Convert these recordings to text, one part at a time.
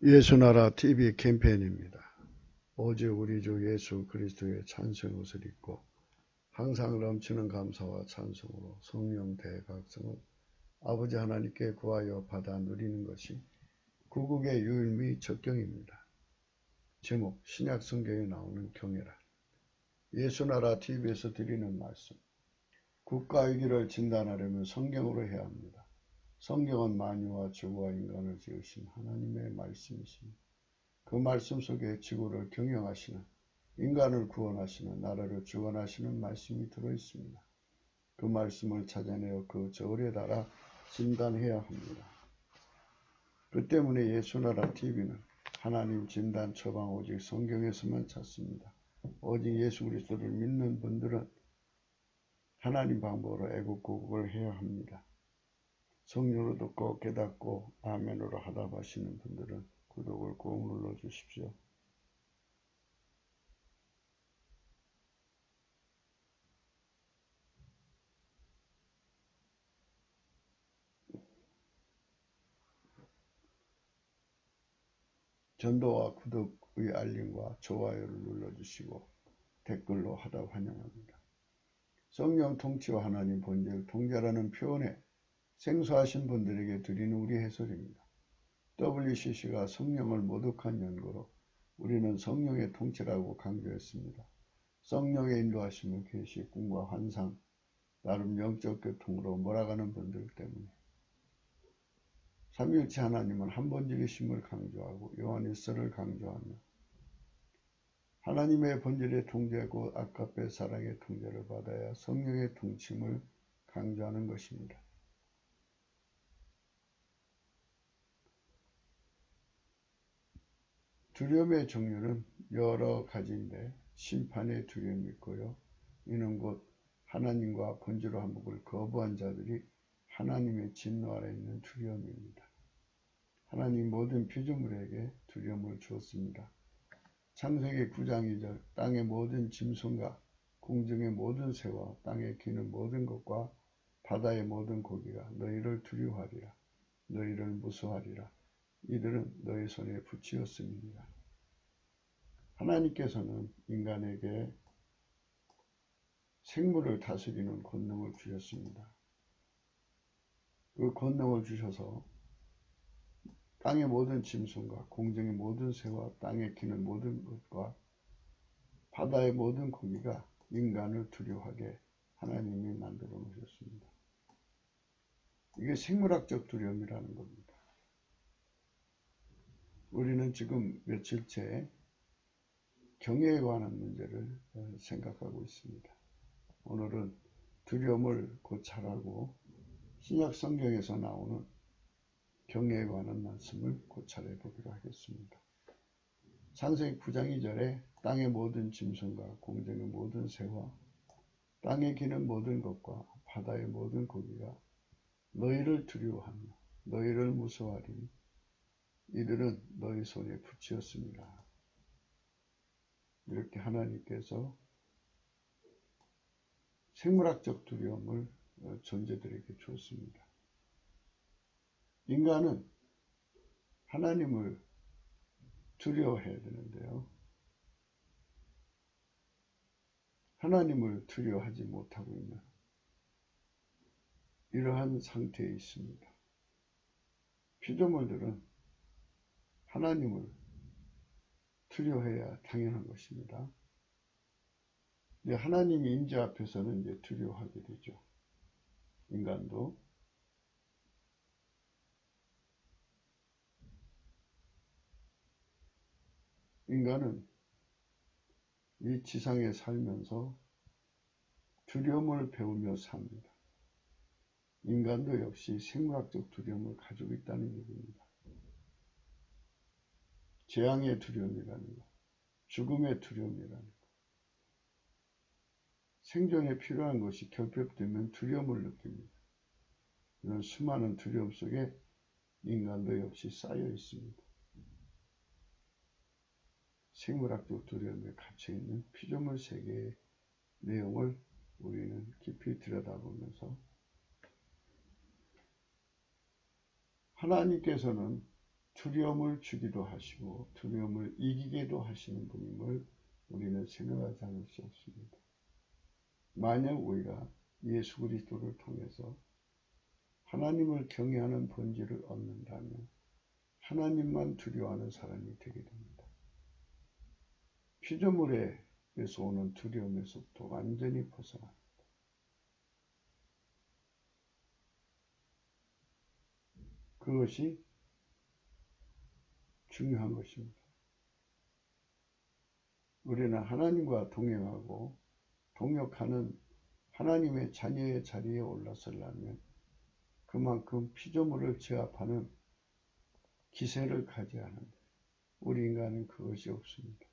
예수나라 TV 캠페인입니다. 오직 우리 주 예수 그리스도의 찬송의 옷을 입고 항상 넘치는 감사와 찬송으로 성령 대각성을 아버지 하나님께 구하여 받아 누리는 것이 구국의 유일 및 적경입니다. 제목 신약 성경에 나오는 경외라. 예수나라 TV에서 드리는 말씀. 국가 위기를 진단하려면 성경으로 해야 합니다. 성경은 만유와 주와 인간을 지으신 하나님의 말씀이십니다. 그 말씀 속에 지구를 경영하시는, 인간을 구원하시는, 나라를 주관하시는 말씀이 들어있습니다. 그 말씀을 찾아내어 그 저울에 달아 진단해야 합니다. 그 때문에 예수나라 TV는 하나님 진단 처방 오직 성경에서만 찾습니다. 오직 예수 그리스도를 믿는 분들은 하나님 방법으로 애국구국을 해야 합니다. 성령으로 듣고 깨닫고 아멘으로 하답하시는 분들은 구독을 꼭 눌러주십시오. 전도와 구독의 알림과 좋아요를 눌러주시고 댓글로 하답 환영합니다. 성령 통치와 하나님 본질 통제라는 표현에 생소하신 분들에게 드리는 우리 해설입니다. WCC가 성령을 모독한 연고로 우리는 성령의 통치라고 강조했습니다. 성령의 인도하심을 계시, 꿈과 환상, 나름 영적 교통으로 몰아가는 분들 때문에 삼위일체 하나님은 한본질이심을 강조하고 요한일서를 강조하며 하나님의 본질의 통제고 아까페 사랑의 통제를 받아야 성령의 통침을 강조하는 것입니다. 두려움의 종류는 여러 가지인데 심판의 두려움이 있고요. 이는 곧 하나님과 본질로 한복을 거부한 자들이 하나님의 진노 아래 있는 두려움입니다. 하나님 모든 피조물에게 두려움을 주었습니다. 창세기 9장 2절 땅의 모든 짐승과 공중의 모든 새와 땅에 기는 모든 것과 바다의 모든 고기가 너희를 두려워하리라. 너희를 무서워하리라. 이들은 너희 손에 붙이었음이니라. 하나님께서는 인간에게 생물을 다스리는 권능을 주셨습니다. 그 권능을 주셔서 땅의 모든 짐승과 공중의 모든 새와 땅에 기는 모든 것과 바다의 모든 고기가 인간을 두려워하게 하나님이 만들어 놓으셨습니다. 이게 생물학적 두려움이라는 겁니다. 우리는 지금 며칠째 경외에 관한 문제를 생각하고 있습니다. 오늘은 두려움을 고찰하고 신약 성경에서 나오는 경외에 관한 말씀을 고찰해 보기로 하겠습니다. 창세기 9장 2절에 땅의 모든 짐승과 공중의 모든 새와 땅에 기는 모든 것과 바다의 모든 고기가 너희를 두려워하며 너희를 무서워하리니 이들은 너희 손에 붙이었습니다. 이렇게 하나님께서 생물학적 두려움을 존재들에게 주었습니다. 인간은 하나님을 두려워해야 되는데요. 하나님을 두려워하지 못하고 있는 이러한 상태에 있습니다. 피조물들은 하나님을 두려워해야 당연한 것입니다. 근데 하나님의 임재 앞에서는 이제 두려워하게 되죠. 인간도. 인간은 이 지상에 살면서 두려움을 배우며 삽니다. 인간도 역시 생물학적 두려움을 가지고 있다는 얘기입니다. 재앙의 두려움이라는 것, 죽음의 두려움이라는 것, 생존에 필요한 것이 결핍되면 두려움을 느낍니다. 이런 수많은 두려움 속에 인간도 역시 쌓여 있습니다. 생물학적 두려움에 갇혀있는 피조물 세계의 내용을 우리는 깊이 들여다보면서 하나님께서는 두려움을 주기도 하시고 두려움을 이기게도 하시는 분임을 우리는 생각하지 않을 수 없습니다. 만약 우리가 예수 그리스도를 통해서 하나님을 경외하는 본질을 얻는다면 하나님만 두려워하는 사람이 되게 됩니다. 피조물에서 오는 두려움에서부터 완전히 벗어납니다. 그것이 중요한 것입니다. 우리는 하나님과 동행하고 동역하는 하나님의 자녀의 자리에 올라서려면 그만큼 피조물을 제압하는 기세를 가져야 하는데 우리 인간은 그것이 없습니다.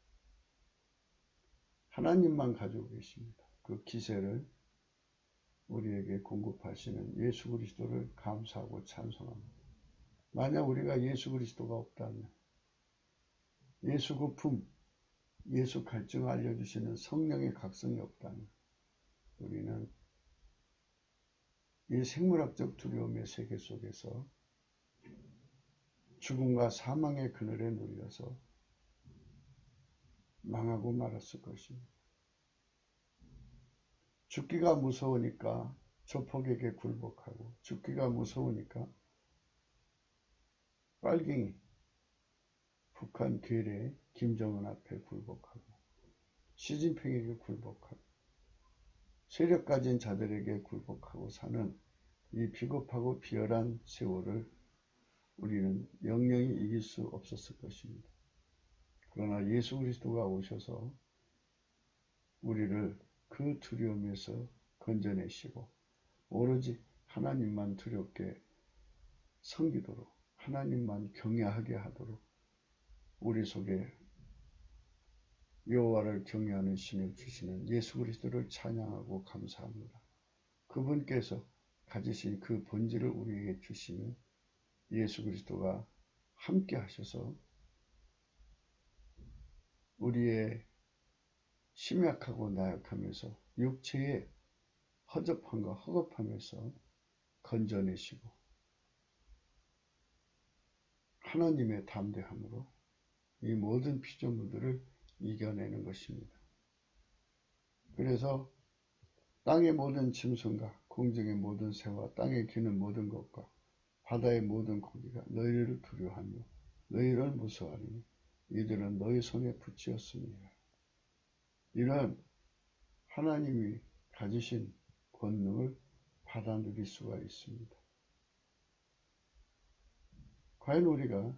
하나님만 가지고 계십니다. 그 기세를 우리에게 공급하시는 예수 그리스도를 감사하고 찬송합니다. 만약 우리가 예수 그리스도가 없다면 예수 거품, 예수 갈증을 알려주시는 성령의 각성이 없다면 우리는 이 생물학적 두려움의 세계 속에서 죽음과 사망의 그늘에 눌려서 망하고 말았을 것입니다. 죽기가 무서우니까 조폭에게 굴복하고 죽기가 무서우니까 빨갱이, 북한 괴뢰 김정은 앞에 굴복하고 시진핑에게 굴복하고 세력 가진 자들에게 굴복하고 사는 이 비겁하고 비열한 세월을 우리는 영영이 이길 수 없었을 것입니다. 그러나 예수 그리스도가 오셔서 우리를 그 두려움에서 건져내시고 오로지 하나님만 두렵게 섬기도록 하나님만 경외하게 하도록 우리 속에 여호와를 경외하는 신을 주시는 예수 그리스도를 찬양하고 감사합니다. 그분께서 가지신 그 본질을 우리에게 주시는 예수 그리스도가 함께 하셔서 우리의 심약하고 나약하면서 육체의 허접함과 허겁함에서 건져내시고 하나님의 담대함으로 이 모든 피조물들을 이겨내는 것입니다. 그래서 땅의 모든 짐승과 공중의 모든 새와 땅에 기는 모든 것과 바다의 모든 고기가 너희를 두려워하며 너희를 무서워하니 이들은 너희 손에 붙이었습니다. 이런 하나님이 가지신 권능을 받아 누릴 수가 있습니다. 과연 우리가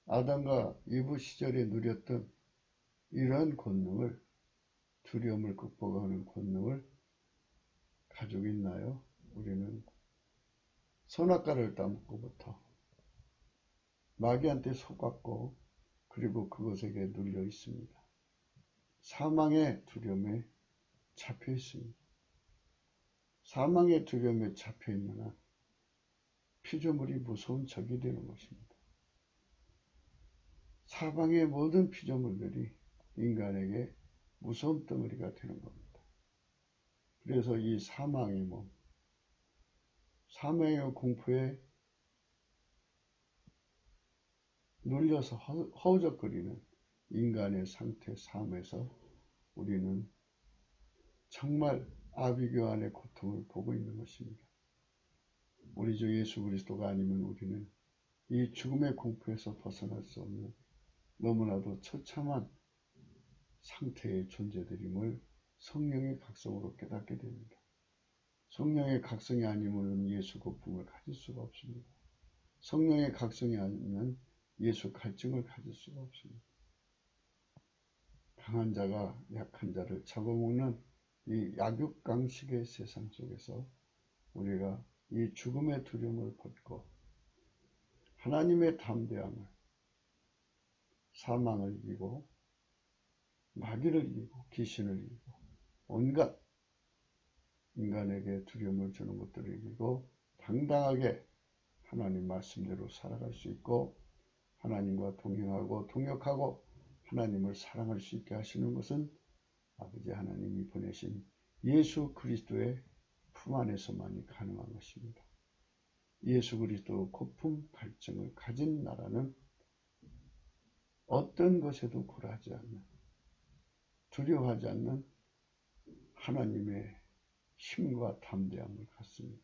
아담과 이브 시절에 누렸던 이러한 권능을 두려움을 극복하는 권능을 가지고 있나요? 우리는 선악과를 따먹고부터 마귀한테 속았고 그리고 그것에게 눌려 있습니다. 사망의 두려움에 잡혀 있습니다. 사망의 두려움에 잡혀 있는 한 피조물이 무서운 적이 되는 것입니다. 사방의 모든 피조물들이 인간에게 무서운 덩어리가 되는 겁니다. 그래서 이 사망의 몸, 사망의 공포에 눌려서 허우적거리는 인간의 상태, 삶에서 우리는 정말 아비규환의 고통을 보고 있는 것입니다. 우리 주 예수 그리스도가 아니면 우리는 이 죽음의 공포에서 벗어날 수 없는 너무나도 처참한 상태의 존재들임을 성령의 각성으로 깨닫게 됩니다. 성령의 각성이 아니면 예수 거품을 가질 수가 없습니다. 성령의 각성이 아니면 예수 갈증을 가질 수가 없습니다. 강한 자가 약한 자를 잡아먹는 이 약육강식의 세상 속에서 우리가 이 죽음의 두려움을 벗고 하나님의 담대함을 사망을 이기고 마귀를 이기고 귀신을 이기고 온갖 인간에게 두려움을 주는 것들을 이기고 당당하게 하나님 말씀대로 살아갈 수 있고 하나님과 동행하고 동역하고 하나님을 사랑할 수 있게 하시는 것은 아버지 하나님이 보내신 예수 그리스도의 품 안에서만이 가능한 것입니다. 예수 그리스도 고품 갈증을 가진 나라는 어떤 것에도 굴하지 않는, 두려워하지 않는 하나님의 힘과 담대함을 갖습니다.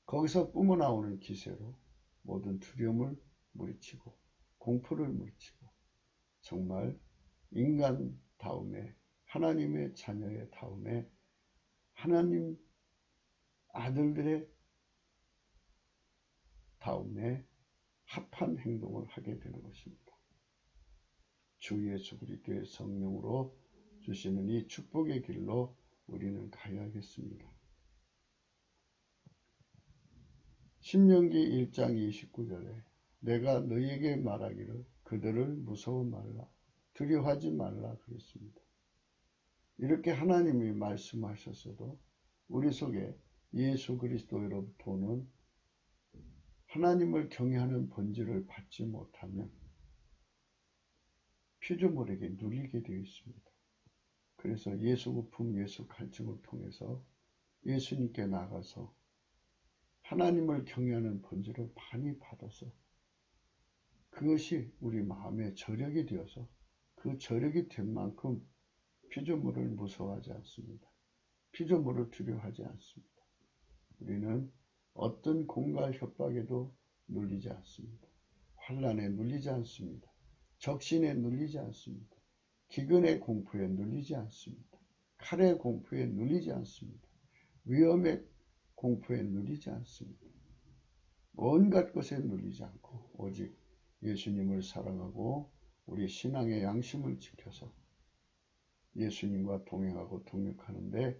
거기서 뿜어나오는 기세로 모든 두려움을 물리치고 공포를 물리치고 정말 인간다움에, 하나님의 자녀의 다움에, 하나님 아들들의 다음에 합한 행동을 하게 되는 것입니다. 주 예수 그리스도의 성령으로 주시는 이 축복의 길로 우리는 가야겠습니다. 신명기 1장 29절에 내가 너희에게 말하기를 그들을 무서워 말라, 두려워하지 말라 그랬습니다. 이렇게 하나님이 말씀하셨어도 우리 속에 예수 그리스도로부터 오는 하나님을 경외하는 본질을 받지 못하면 피조물에게 눌리게 되어 있습니다. 그래서 예수 고품, 예수 갈증을 통해서 예수님께 나가서 하나님을 경외하는 본질을 많이 받아서 그것이 우리 마음에 저력이 되어서 그 저력이 된 만큼 피조물을 무서워하지 않습니다. 피조물을 두려워하지 않습니다. 우리는 어떤 공갈 협박에도 눌리지 않습니다. 환난에 눌리지 않습니다. 적신에 눌리지 않습니다. 기근의 공포에 눌리지 않습니다. 칼의 공포에 눌리지 않습니다. 위험의 공포에 눌리지 않습니다. 온갖 것에 눌리지 않고 오직 예수님을 사랑하고 우리 신앙의 양심을 지켜서 예수님과 동행하고 동역하는데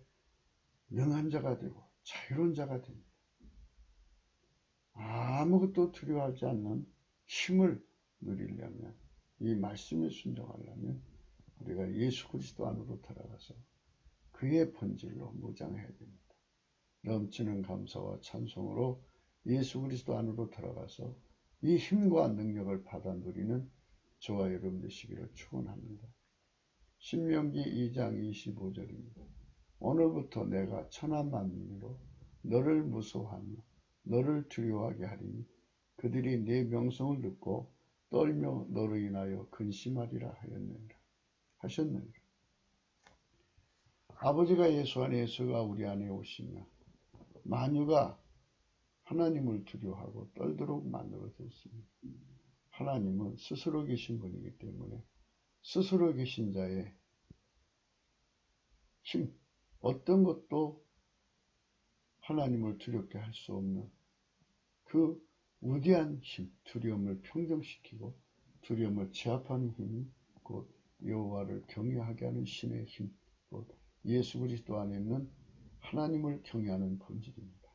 능한 자가 되고 자유로운 자가 됩니다. 아무것도 두려워하지 않는 힘을 누리려면, 이 말씀에 순종하려면 우리가 예수 그리스도 안으로 들어가서 그의 본질로 무장해야 됩니다. 넘치는 감사와 찬송으로 예수 그리스도 안으로 들어가서 이 힘과 능력을 받아 누리는 저와 여러분 되시기를 축원합니다. 신명기 2장 25절입니다. 오늘부터 내가 천하만민으로 너를 무서워하며 너를 두려워하게 하리니 그들이 네 명성을 듣고 떨며 너로 인하여 근심하리라 하셨느니라. 아버지가 예수 안에, 예수가 우리 안에 오시며 만유가 하나님을 두려워하고 떨도록 만들어졌습니다. 하나님은 스스로 계신 분이기 때문에 스스로 계신 자의 힘, 어떤 것도 하나님을 두렵게 할 수 없는 그 위대한 힘, 두려움을 평정시키고 두려움을 제압하는 힘이 곧 여호와를 경외하게 하는 신의 힘, 곧 예수 그리스도 안에 있는 하나님을 경외하는 본질입니다.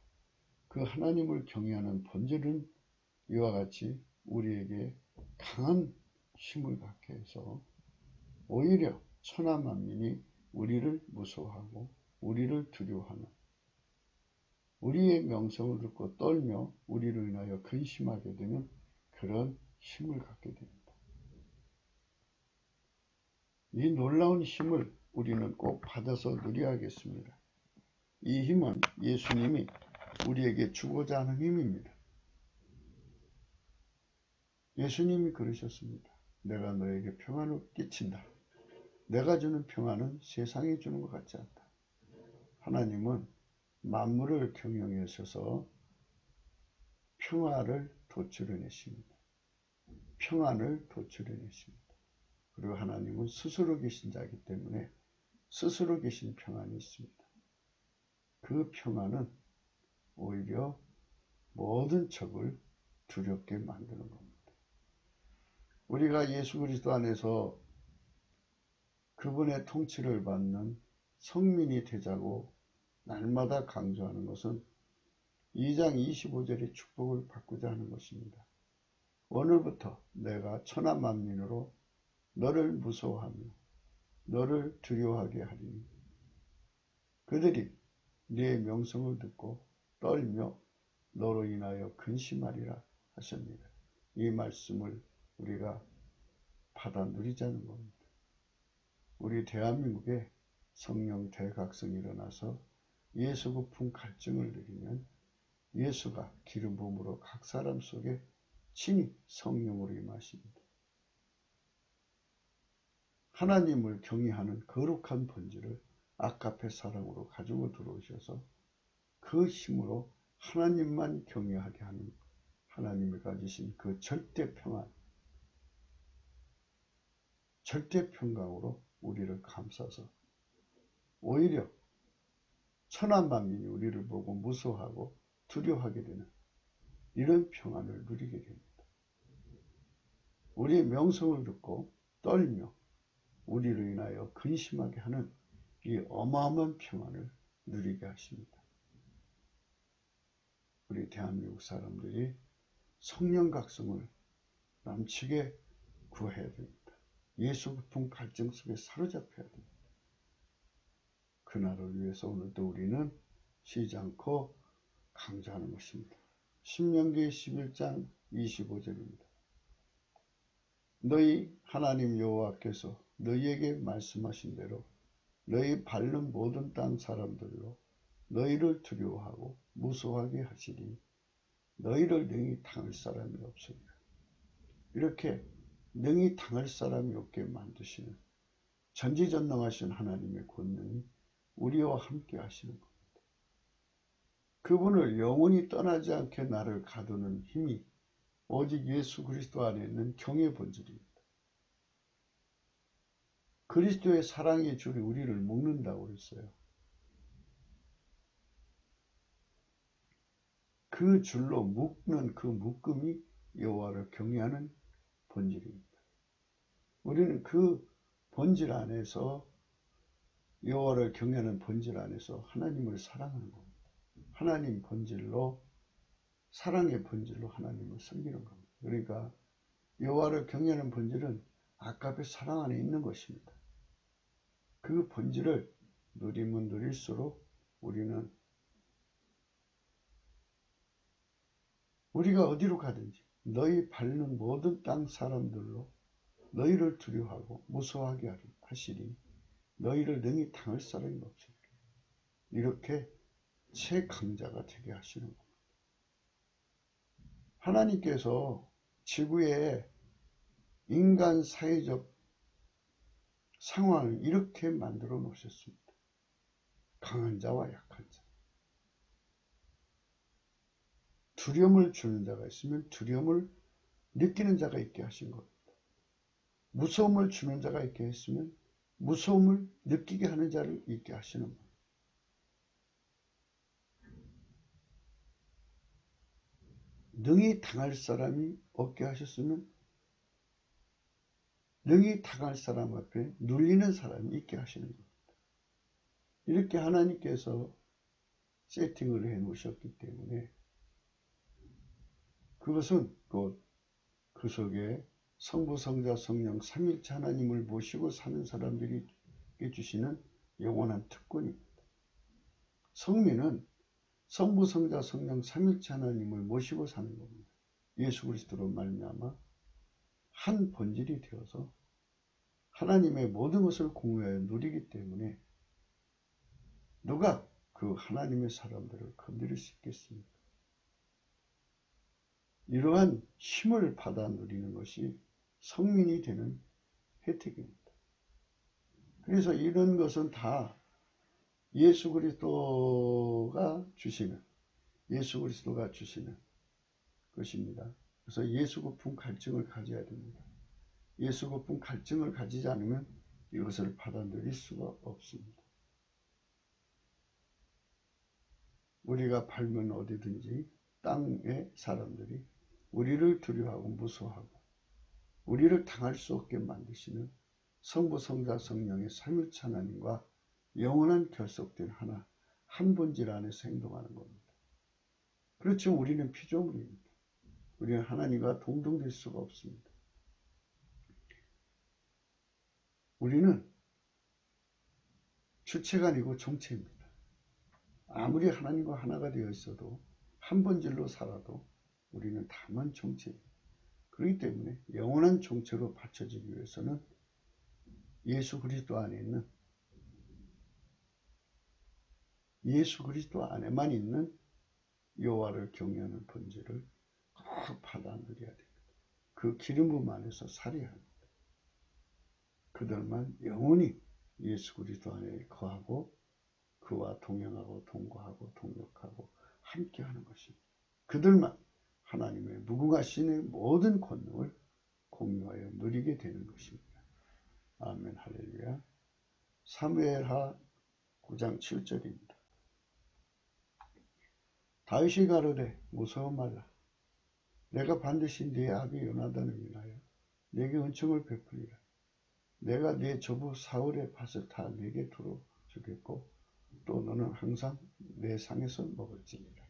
그 하나님을 경외하는 본질은 이와 같이 우리에게 강한 힘을 갖게 해서 오히려 천하만민이 우리를 무서워하고 우리를 두려워하는, 우리의 명성을 듣고 떨며 우리로 인하여 근심하게 되는 그런 힘을 갖게 됩니다. 이 놀라운 힘을 우리는 꼭 받아서 누려야겠습니다. 이 힘은 예수님이 우리에게 주고자 하는 힘입니다. 예수님이 그러셨습니다. 내가 너에게 평안을 끼친다. 내가 주는 평안은 세상이 주는 것 같지 않다. 하나님은 만물을 경영하셔서 평화를 도출해내십니다. 평안을 도출해내십니다. 그리고 하나님은 스스로 계신 자이기 때문에 스스로 계신 평안이 있습니다. 그 평안은 오히려 모든 적을 두렵게 만드는 겁니다. 우리가 예수 그리스도 안에서 그분의 통치를 받는 성민이 되자고 날마다 강조하는 것은 2장 25절의 축복을 받고자 하는 것입니다. 오늘부터 내가 천하만민으로 너를 무서워하며 너를 두려워하게 하리니 그들이 네 명성을 듣고 떨며 너로 인하여 근심하리라 하셨습니다. 이 말씀을 우리가 받아 누리자는 겁니다. 우리 대한민국에 성령 대각성이 일어나서 예수 고품 갈증을 누리면 예수가 기름 부음으로 각 사람 속에 친히 성령으로 임하십니다. 하나님을 경외하는 거룩한 본질을 아가페 사랑으로 가지고 들어오셔서 그 힘으로 하나님만 경외하게 하는 하나님이 가지신 그 절대 평안, 절대 평강으로 우리를 감싸서 오히려 천하만민이 우리를 보고 무서워하고 두려워하게 되는 이런 평안을 누리게 됩니다. 우리의 명성을 듣고 떨며 우리를 인하여 근심하게 하는 이 어마어마한 평안을 누리게 하십니다. 우리 대한민국 사람들이 성령 각성을 남치게 구해야 됩니다. 예수 부품 갈증 속에 사로잡혀야 됩니다. 그날을 위해서 오늘도 우리는 쉬지 않고 강조하는 것입니다. 신명기 11장 25절입니다. 너희 하나님 여호와께서 너희에게 말씀하신 대로 너희 밟는 모든 땅 사람들로 너희를 두려워하고 무서워하게 하시니 너희를 능히 당할 사람이 없으리라. 이렇게 능히 당할 사람이 없게 만드시는 전지전능하신 하나님의 권능이 우리와 함께 하시는 겁니다. 그분을 영원히 떠나지 않게 나를 가두는 힘이 오직 예수 그리스도 안에 있는 경의 본질입니다. 그리스도의 사랑의 줄이 우리를 묶는다고 그랬어요. 그 줄로 묶는 그 묶음이 여호와를 경외하는 본질입니다. 우리는 그 본질 안에서 여호와를 경외하는 본질 안에서 하나님을 사랑하는 겁니다. 하나님 본질로 사랑의 본질로 하나님을 섬기는 겁니다. 그러니까 여호와를 경외하는 본질은 아가페 사랑 안에 있는 것입니다. 그 본질을 누리면 누릴수록 우리가 어디로 가든지 너희 밟는 모든 땅 사람들로 너희를 두려워하고 무서워하게 하시니 너희를 능히 당할 사람이 없으리라. 이렇게 최강자가 되게 하시는 겁니다. 하나님께서 지구의 인간 사회적 상황을 이렇게 만들어 놓으셨습니다. 강한 자와 약한 자. 두려움을 주는 자가 있으면 두려움을 느끼는 자가 있게 하신 겁니다. 무서움을 주는 자가 있게 했으면 무서움을 느끼게 하는 자를 있게 하시는 겁니다. 능히 당할 사람이 없게 하셨으면 능히 당할 사람 앞에 눌리는 사람이 있게 하시는 겁니다. 이렇게 하나님께서 세팅을 해 놓으셨기 때문에 그것은 곧 그 속에 성부, 성자, 성령, 삼위일체 하나님을 모시고 사는 사람들이 주시는 영원한 특권입니다. 성민은 성부, 성자, 성령, 삼위일체 하나님을 모시고 사는 겁니다. 예수 그리스도로 말미암아 한 본질이 되어서 하나님의 모든 것을 공유하여 누리기 때문에 누가 그 하나님의 사람들을 건드릴 수 있겠습니까? 이러한 힘을 받아 누리는 것이 성민이 되는 혜택입니다. 그래서 이런 것은 다 예수 그리스도가 주시는 것입니다. 그래서 예수 고품 갈증을 가져야 됩니다. 예수 고품 갈증을 가지지 않으면 이것을 받아 누릴 수가 없습니다. 우리가 밟는 어디든지 땅의 사람들이 우리를 두려워하고 무서워하고 우리를 당할 수 없게 만드시는 성부, 성자, 성령의 삼위일체 하나님과 영원한 결속된 하나, 한 본질 안에서 행동하는 겁니다. 그렇지만 우리는 피조물입니다. 우리는 하나님과 동등될 수가 없습니다. 우리는 주체가 아니고 정체입니다. 아무리 하나님과 하나가 되어 있어도 한 본질로 살아도 우리는 다만 정체입니다. 그렇기 때문에 영원한 정체로 받쳐지기 위해서는 예수 그리스도 안에 있는 예수 그리스도 안에만 있는 여호와를 경외하는 본질을 꼭 받아 누려야 됩니다. 그 기름 부음 안에서 살아야 합니다. 그들만 영원히 예수 그리스도 안에 거하고 그와 동행하고 동거하고 동역하고 함께하는 것입니다. 그들만 하나님의 무궁하신의 모든 권능을 공유하여 누리게 되는 것입니다. 아멘 할렐루야. 사무엘하 9장 7절입니다. 다윗이 가로되 무서워 말라. 내가 반드시 네 아비 요나단을 인하여 네게 은총을 베풀리라. 내가 네 조부 사울의 밭을 다 네게 두루 주겠고 또 너는 항상 내 상에서 먹을지니라.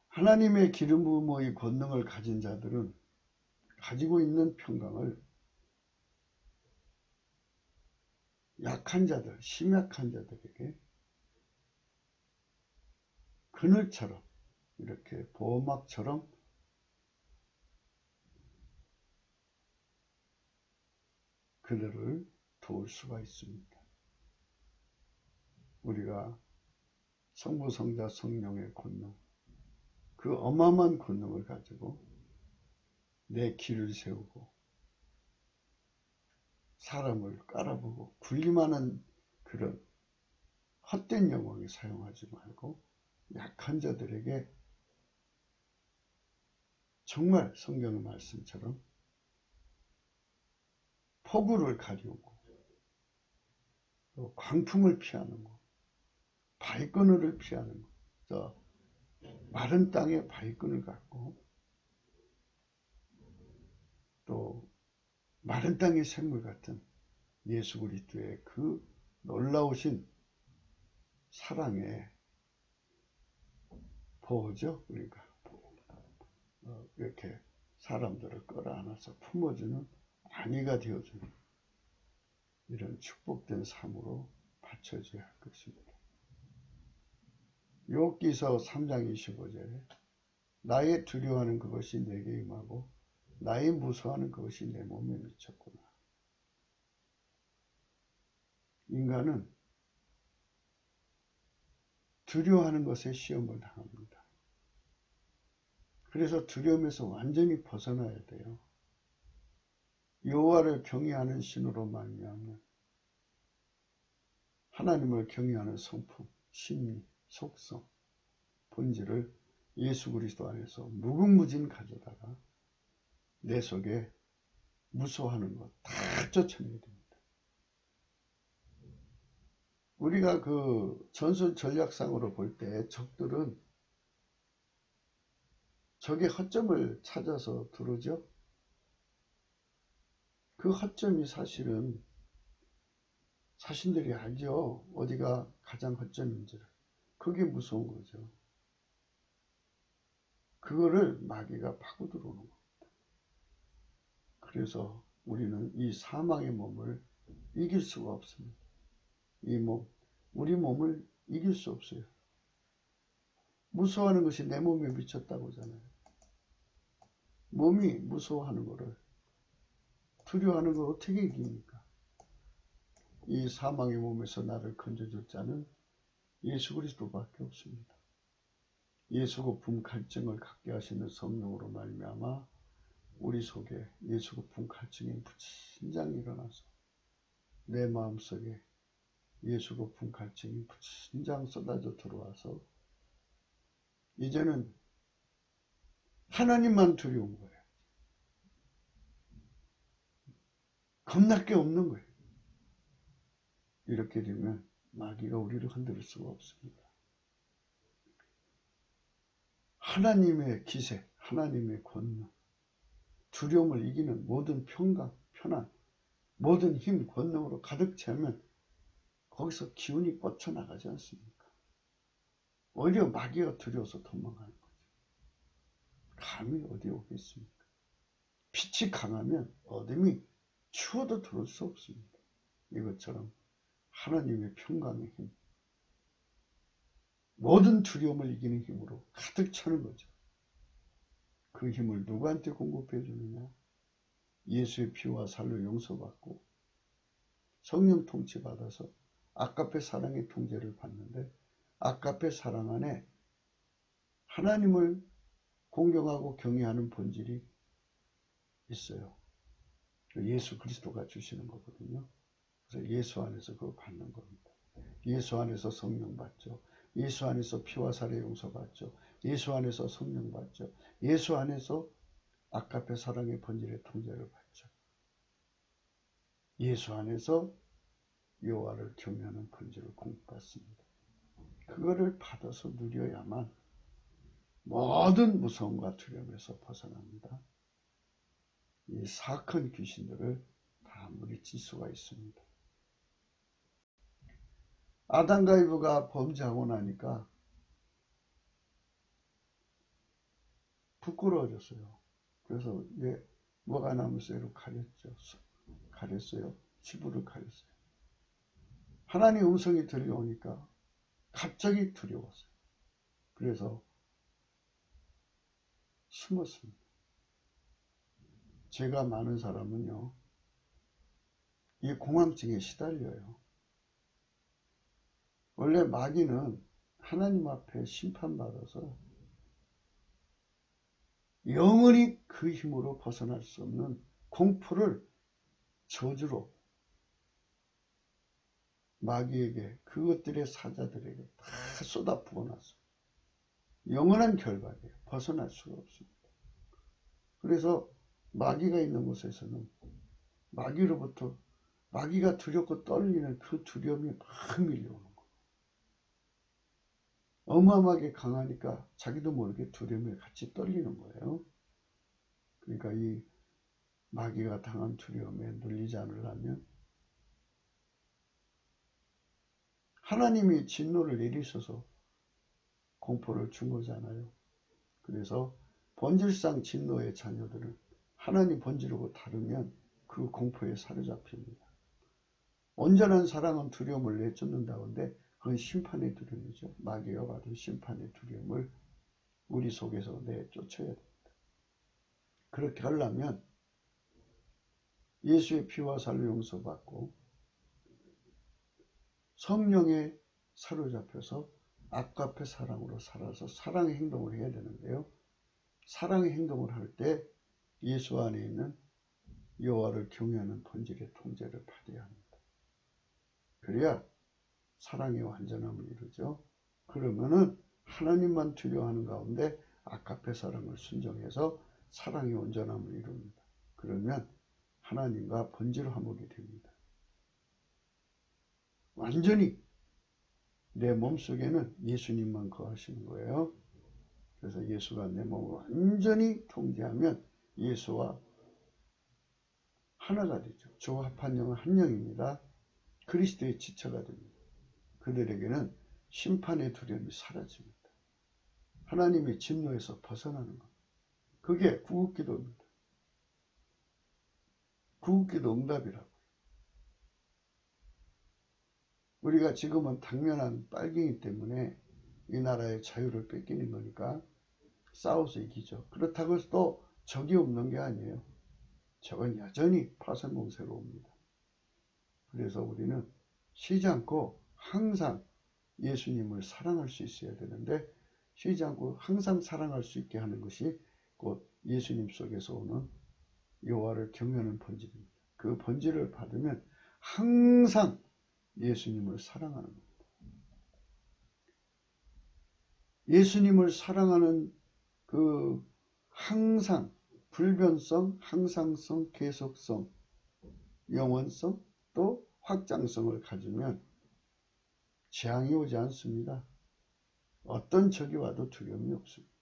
하나님의 기름 부음의 권능을 가진 자들은 가지고 있는 평강을 약한 자들, 심약한 자들에게 그늘처럼 이렇게 보호막처럼 그들을 도울 수가 있습니다. 우리가 성부, 성자, 성령의 권능, 그 어마어마한 권능을 가지고 내 길을 세우고 사람을 깔아보고 군림하는 그런 헛된 영광에 사용하지 말고 약한 자들에게 정말 성경의 말씀처럼 폭우를 가리우고 또 광풍을 피하는 것, 바위그늘을 피하는 것, 마른 땅에 바위끈을 갖고 또 마른 땅의 샘물 같은 예수 그리스도의 그 놀라우신 사랑의 보호죠. 그러니까 이렇게 사람들을 끌어안아서 품어주는 안위가 되어주는 이런 축복된 삶으로 바쳐져야 할 것입니다. 욥기서 3장 25절에 나의 두려워하는 그것이 내게 임하고 나의 무서워하는 그것이 내 몸에 미쳤구나. 인간은 두려워하는 것에 시험을 당합니다. 그래서 두려움에서 완전히 벗어나야 돼요. 여호와를 경외하는 신으로 말미암는 하나님을 경외하는 성품, 심리, 속성, 본질을 예수 그리스도 안에서 무궁무진 가져다가 내 속에 무서워하는 것 다 쫓아내야 됩니다. 우리가 그 전술 전략상으로 볼 때 적들은 적의 허점을 찾아서 들어오죠. 그 허점이 사실은 자신들이 알죠. 어디가 가장 허점인지를. 그게 무서운 거죠. 그거를 마귀가 파고 들어오는 겁니다. 그래서 우리는 이 사망의 몸을 이길 수가 없습니다. 이 몸, 우리 몸을 이길 수 없어요. 무서워하는 것이 내 몸에 미쳤다고 하잖아요. 몸이 무서워하는 거를, 두려워하는 걸 어떻게 이깁니까? 이 사망의 몸에서 나를 건져줄 자는 예수 그리스도밖에 없습니다. 예수고품 갈증을 갖게 하시는 성령으로 말미암아 우리 속에 예수고품 갈증이 부친장 일어나서 내 마음속에 예수고품 갈증이 부친장 쏟아져 들어와서 이제는 하나님만 두려운 거예요. 겁날 게 없는 거예요. 이렇게 되면 마귀가 우리를 흔들 수가 없습니다. 하나님의 기세, 하나님의 권능, 두려움을 이기는 모든 평강, 편안, 모든 힘, 권능으로 가득 채우면 거기서 기운이 뻗쳐나가지 않습니까? 오히려 마귀가 두려워서 도망가는 거죠. 감이 어디 오겠습니까? 빛이 강하면 어둠이 추워도 들어올 수 없습니다. 이것처럼 하나님의 평강의 힘, 모든 두려움을 이기는 힘으로 가득 차는 거죠. 그 힘을 누구한테 공급해 주느냐? 예수의 피와 살로 용서받고 성령 통치받아서 아까페 사랑의 통제를 받는데 아까페 사랑 안에 하나님을 공경하고 경외하는 본질이 있어요. 예수 그리스도가 주시는 거거든요. 그래서 예수 안에서 그거 받는 겁니다. 예수 안에서 성령 받죠. 예수 안에서 피와 살의 용서 받죠. 예수 안에서 성령 받죠. 예수 안에서 아까페 사랑의 본질의 통제를 받죠. 예수 안에서 여호와를 경외하는 본질을 공급받습니다. 그거를 받아서 누려야만 모든 무서움과 두려움에서 벗어납니다. 이 사악한 귀신들을 다 물리칠 수가 있습니다. 아담과 이브가 범죄하고 나니까 부끄러워졌어요. 그래서 뭐가 남으세요? 가렸어요. 치부를 가렸어요. 하나님 음성이 들려오니까 갑자기 두려웠어요. 그래서 숨었습니다. 죄가 많은 사람은요, 이 공황증에 시달려요. 원래 마귀는 하나님 앞에 심판받아서 영원히 그 힘으로 벗어날 수 없는 공포를 저주로 마귀에게, 그것들의 사자들에게 다 쏟아 부어놨어요. 영원한 결박이에요. 벗어날 수가 없습니다. 그래서 마귀가 있는 곳에서는 마귀로부터, 마귀가 두렵고 떨리는 그 두려움이 막 밀려오는 거예요. 어마어마하게 강하니까 자기도 모르게 두려움에 같이 떨리는 거예요. 그러니까 이 마귀가 당한 두려움에 눌리지 않으려면 하나님이 진노를 내리셔서 공포를 준 거잖아요. 그래서 본질상 진노의 자녀들은 하나님 본질하고 다르면 그 공포에 사로잡힙니다. 온전한 사랑은 두려움을 내쫓는다는데 그건 심판의 두려움이죠. 마귀가 받은 심판의 두려움을 우리 속에서 내쫓아야 됩니다. 그렇게 하려면 예수의 피와 살로 용서받고 성령에 사로잡혀서 아까페 사랑으로 살아서 사랑의 행동을 해야 되는데요. 사랑의 행동을 할 때 예수 안에 있는 여호와를 경외하는 본질의 통제를 받아야 합니다. 그래야 사랑의 완전함을 이루죠. 그러면은 하나님만 두려워하는 가운데 아까페 사랑을 순종해서 사랑의 온전함을 이룹니다. 그러면 하나님과 본질 화목이 됩니다. 완전히 내 몸속에는 예수님만 거하시는 거예요. 그래서 예수가 내 몸을 완전히 통제하면 예수와 하나가 되죠. 조합한 영은 한 영입니다. 그리스도의 지체가 됩니다. 그들에게는 심판의 두려움이 사라집니다. 하나님의 진노에서 벗어나는 겁니다. 그게 구급기도입니다. 구급기도 응답이라고요. 우리가 지금은 당면한 빨갱이 때문에 이 나라의 자유를 뺏기는 거니까 싸워서 이기죠. 그렇다고 해서 또 적이 없는 게 아니에요. 적은 여전히 파생공세로 옵니다. 그래서 우리는 쉬지 않고 항상 예수님을 사랑할 수 있어야 되는데 쉬지 않고 항상 사랑할 수 있게 하는 것이 곧 예수님 속에서 오는 여호와를 경외하는 본질입니다. 그 본질을 받으면 항상 예수님을 사랑하는 겁니다. 예수님을 사랑하는 그 항상, 불변성, 항상성, 계속성, 영원성, 또 확장성을 가지면 재앙이 오지 않습니다. 어떤 적이 와도 두려움이 없습니다.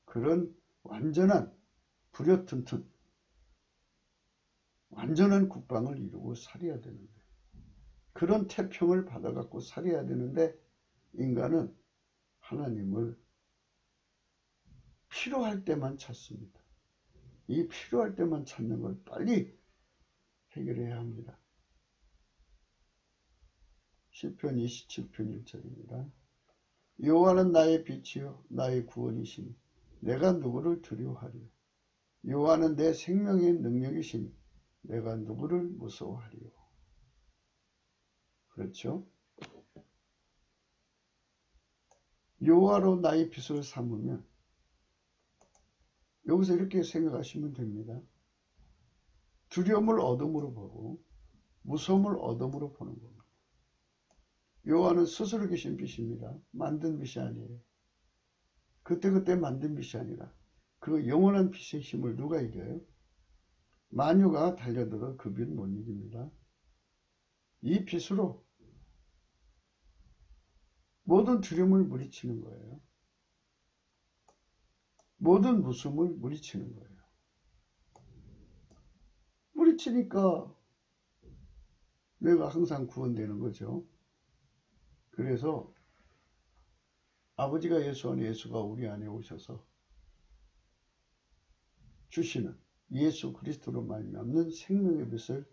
그런 완전한 불여튼튼 완전한 국방을 이루고 살아야 되는데 그런 태평을 받아갖고 살아야 되는데 인간은 하나님을 필요할 때만 찾습니다. 이 필요할 때만 찾는 걸 빨리 해결해야 합니다. 시편 27편 1절입니다. 여호와는 나의 빛이요 나의 구원이시니 내가 누구를 두려워하리요. 여호와는 내 생명의 능력이시니 내가 누구를 무서워하리요. 그렇죠? 여호와로 나의 빛을 삼으면, 여기서 이렇게 생각하시면 됩니다. 두려움을 어둠으로 보고 무서움을 어둠으로 보는 겁니다. 여호와는 스스로 계신 빛입니다. 만든 빛이 아니에요. 그때그때 만든 빛이 아니라 그 영원한 빛의 힘을 누가 이겨요? 만유가 달려들어 그 빛 못 이깁니다. 이 빛으로 모든 두려움을 물리치는 거예요. 모든 무서움을 물리치는 거예요. 물리치니까 내가 항상 구원되는 거죠. 그래서 아버지가 예수 안에, 예수가 우리 안에 오셔서 주시는 예수 그리스도로 말미암는 생명의 빛을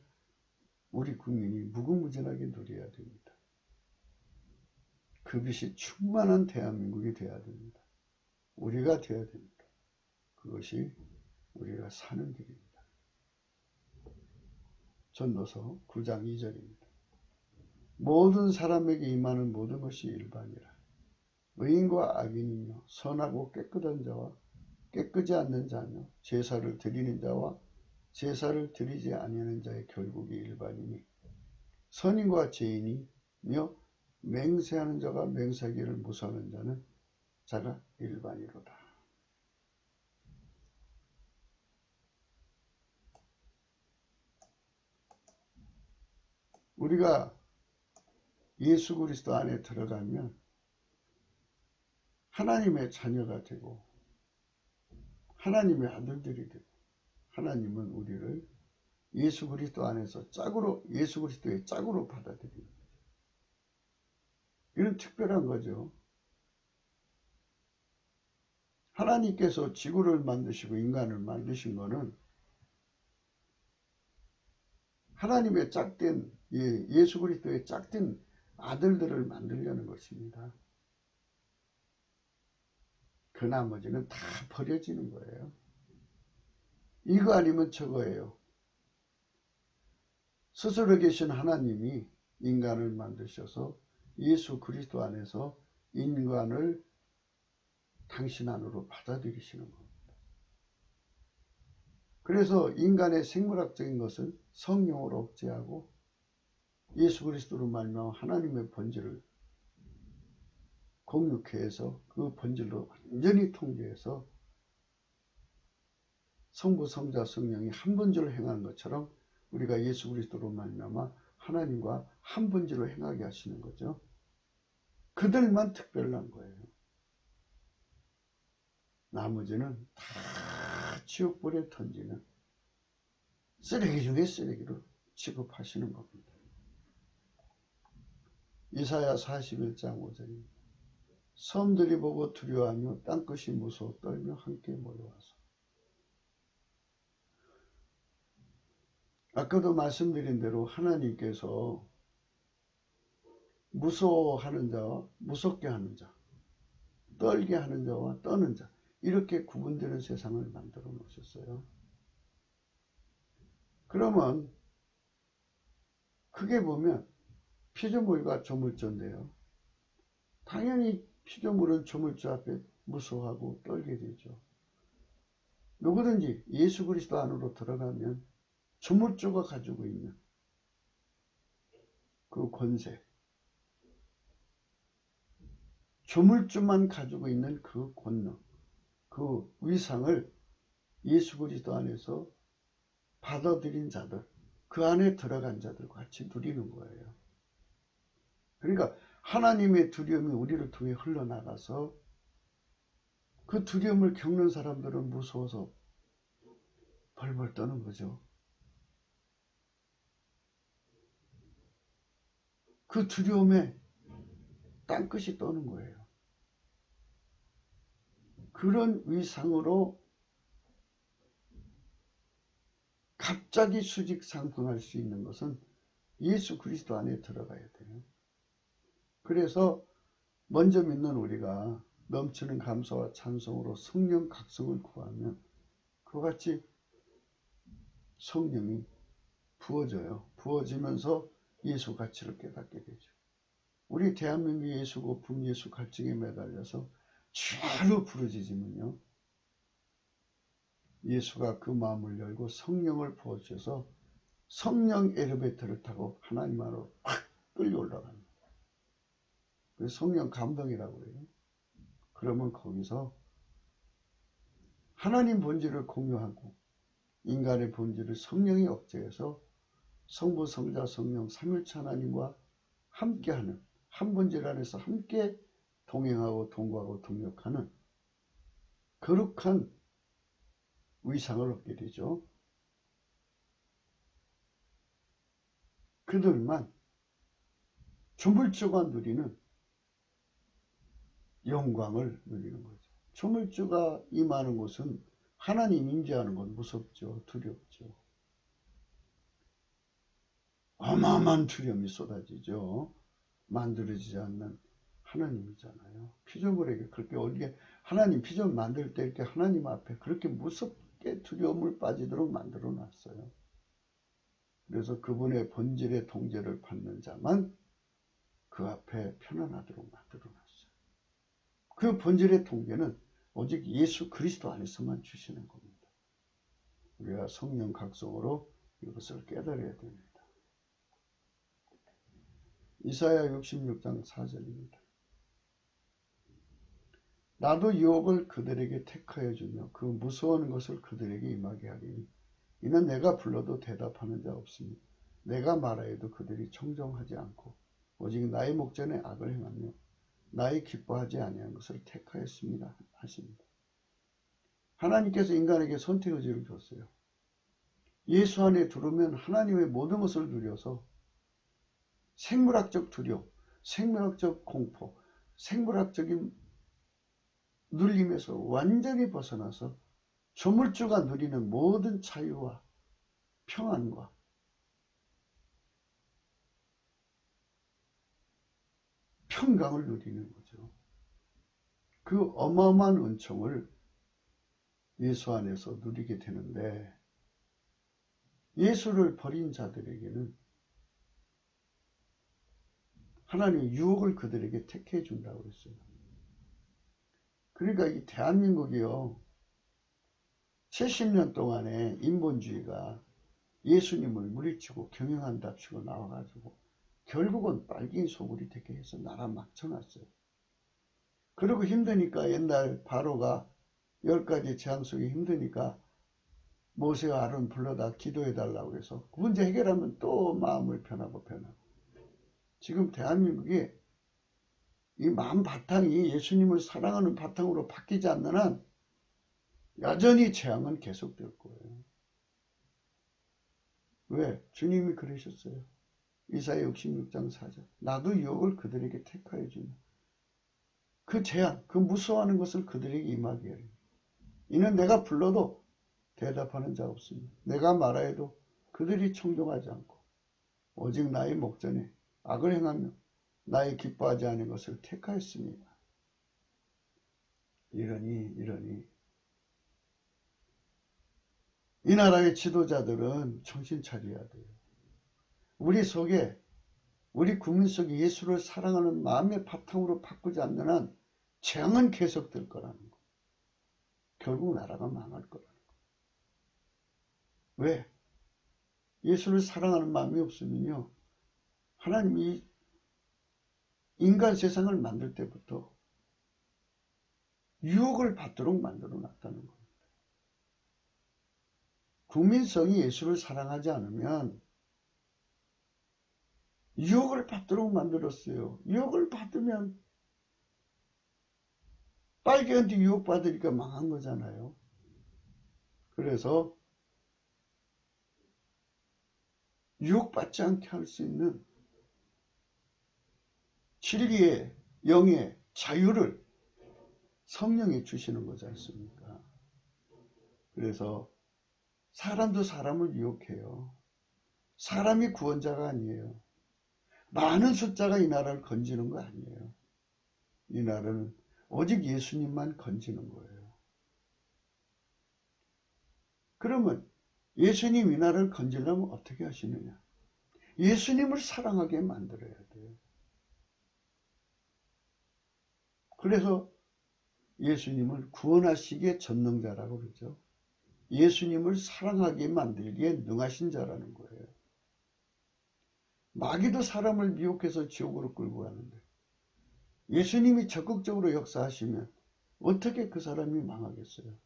우리 국민이 무궁무진하게 누려야 됩니다. 그 빛이 충만한 대한민국이 되어야 됩니다. 우리가 되어야 됩니다. 그것이 우리가 사는 길입니다. 전도서 9장 2절입니다. 모든 사람에게 임하는 모든 것이 일반이라. 의인과 악인이며 선하고 깨끗한 자와 깨끗지 않는 자며 제사를 드리는 자와 제사를 드리지 아니하는 자의 결국이 일반이니 선인과 죄인이며 맹세하는 자가 맹세하기를 무서워하는 자가 일반이로다. 우리가 예수 그리스도 안에 들어가면 하나님의 자녀가 되고 하나님의 아들들이 되고 하나님은 우리를 예수 그리스도 안에서 짝으로, 예수 그리스도의 짝으로 받아들이는 거죠. 이런 특별한 거죠. 하나님께서 지구를 만드시고 인간을 만드신 거는 하나님의 짝된, 예수 그리스도의 짝된 아들들을 만들려는 것입니다. 그 나머지는 다 버려지는 거예요. 이거 아니면 저거예요. 스스로 계신 하나님이 인간을 만드셔서 예수 그리스도 안에서 인간을 당신 안으로 받아들이시는 겁니다. 그래서 인간의 생물학적인 것을 성령으로 억제하고 예수 그리스도로 말미암아 하나님의 본질을 공육해 해서 그 본질로 완전히 통제해서 성부, 성자, 성령이 한 본질로 행하는 것처럼 우리가 예수 그리스도로 말미암아 하나님과 한 본질로 행하게 하시는 거죠. 그들만 특별한 거예요. 나머지는 다 지옥불에 던지는 쓰레기 중에 쓰레기로 취급하시는 겁니다. 이사야 41장 5절입니다. 섬들이 보고 두려워하며 땅끝이 무서워 떨며 함께 모여와서. 아까도 말씀드린 대로 하나님께서 무서워하는 자와 무섭게 하는 자, 떨게 하는 자와 떠는 자, 이렇게 구분되는 세상을 만들어 놓으셨어요. 그러면 크게 보면 피조물과 조물주인데요. 당연히 피조물은 조물주 앞에 무서워하고 떨게 되죠. 누구든지 예수 그리스도 안으로 들어가면 조물주가 가지고 있는 그 권세, 조물주만 가지고 있는 그 권능, 그 위상을 예수 그리스도 안에서 받아들인 자들, 그 안에 들어간 자들과 같이 누리는 거예요. 그러니까 하나님의 두려움이 우리를 통해 흘러나가서 그 두려움을 겪는 사람들은 무서워서 벌벌 떠는 거죠. 그 두려움에 땅끝이 떠는 거예요. 그런 위상으로 갑자기 수직상승할 수 있는 것은 예수 그리스도 안에 들어가야 돼요. 그래서 먼저 믿는 우리가 넘치는 감사와 찬송으로 성령 각성을 구하면 그와 같이 성령이 부어져요. 부어지면서 예수 가치를 깨닫게 되죠. 우리 대한민국 예수 고품 예수 갈증에 매달려서 주로 부르짖으면요, 예수가 그 마음을 열고 성령을 부어주셔서 성령 엘리베이터를 타고 하나님 안으로 확 끌려 올라갑니다. 그래서 성령 감동이라고 해요. 그러면 거기서 하나님 본질을 공유하고 인간의 본질을 성령이 억제해서 성부, 성자, 성령, 삼위일체 하나님과 함께하는 한 본질 안에서 함께 동행하고 동거하고 동역하는 거룩한 위상을 얻게 되죠. 그들만 조물주가 누리는 영광을 누리는 거죠. 조물주가 임하는 곳은 하나님 임재하는 건 무섭죠. 두렵죠. 어마어마한 두려움이 쏟아지죠. 만들어지지 않는 하나님이잖아요. 피조물에게 그렇게 어디에 하나님 피조물 만들 때 이렇게 하나님 앞에 그렇게 무섭게 두려움을 빠지도록 만들어 놨어요. 그래서 그분의 본질의 통제를 받는 자만 그 앞에 편안하도록 만들어 놨어요. 그 본질의 통제는 오직 예수 그리스도 안에서만 주시는 겁니다. 우리가 성령 각성으로 이것을 깨달아야 됩니다. 이사야 66장 4절입니다. 나도 유혹을 그들에게 택하여 주며 그 무서워하는 것을 그들에게 임하게 하리니 이는 내가 불러도 대답하는 자 없으니 내가 말하여도 그들이 청정하지 않고 오직 나의 목전에 악을 행하며 나의 기뻐하지 아니한 것을 택하였습니다 하십니다. 하나님께서 인간에게 선택 의지를 줬어요. 예수 안에 들어오면 하나님의 모든 것을 누려서 생물학적 두려움, 생물학적 공포, 생물학적인 눌림에서 완전히 벗어나서 조물주가 누리는 모든 자유와 평안과 평강을 누리는 거죠. 그 어마어마한 은총을 예수 안에서 누리게 되는데 예수를 버린 자들에게는 하나님의 유혹을 그들에게 택해 준다고 했어요. 그러니까 이 대한민국이요, 70년 동안에 인본주의가 예수님을 물리치고 경영한답시고 나와가지고 결국은 빨갱이 소굴이 되게 해서 나라 막쳐놨어요. 그리고 힘드니까 옛날 바로가 10가지 재앙 속에 힘드니까 모세와 아론 불러다 기도해달라고 해서 그 문제 해결하면 또 마음을 변하고 지금 대한민국이 이 마음 바탕이 예수님을 사랑하는 바탕으로 바뀌지 않는 한 여전히 재앙은 계속될 거예요. 왜? 주님이 그러셨어요. 이사야 66장 4절. 나도 유혹을 그들에게 택하여 주며 그 재앙, 그 무서워하는 것을 그들에게 임하게 하리. 이는 내가 불러도 대답하는 자 없으며 내가 말하여도 그들이 청종하지 않고 오직 나의 목전에 악을 행하며 나의 기뻐하지 않은 것을 택하였습니다. 이러니 이 나라의 지도자들은 정신 차려야 돼요. 우리 속에 우리 국민 속에 예수를 사랑하는 마음의 바탕으로 바꾸지 않는 한 재앙은 계속될 거라는 거. 결국 나라가 망할 거라는 거. 왜? 예수를 사랑하는 마음이 없으면요, 하나님이 인간 세상을 만들 때부터 유혹을 받도록 만들어 놨다는 겁니다. 국민성이 예수를 사랑하지 않으면 유혹을 받도록 만들었어요. 유혹을 받으면 빨갱이한테 유혹받으니까 망한 거잖아요. 그래서 유혹받지 않게 할 수 있는 진리의 영의 자유를 성령이 주시는 거지 않습니까? 그래서 사람도 사람을 유혹해요. 사람이 구원자가 아니에요. 많은 숫자가 이 나라를 건지는 거 아니에요. 이 나라는 오직 예수님만 건지는 거예요. 그러면 예수님 이 나라를 건지려면 어떻게 하시느냐? 예수님을 사랑하게 만들어야 돼요. 그래서 예수님을 구원하시기에 전능자라고 그러죠. 예수님을 사랑하게 만들기에 능하신 자라는 거예요. 마귀도 사람을 미혹해서 지옥으로 끌고 가는데 예수님이 적극적으로 역사하시면 어떻게 그 사람이 망하겠어요?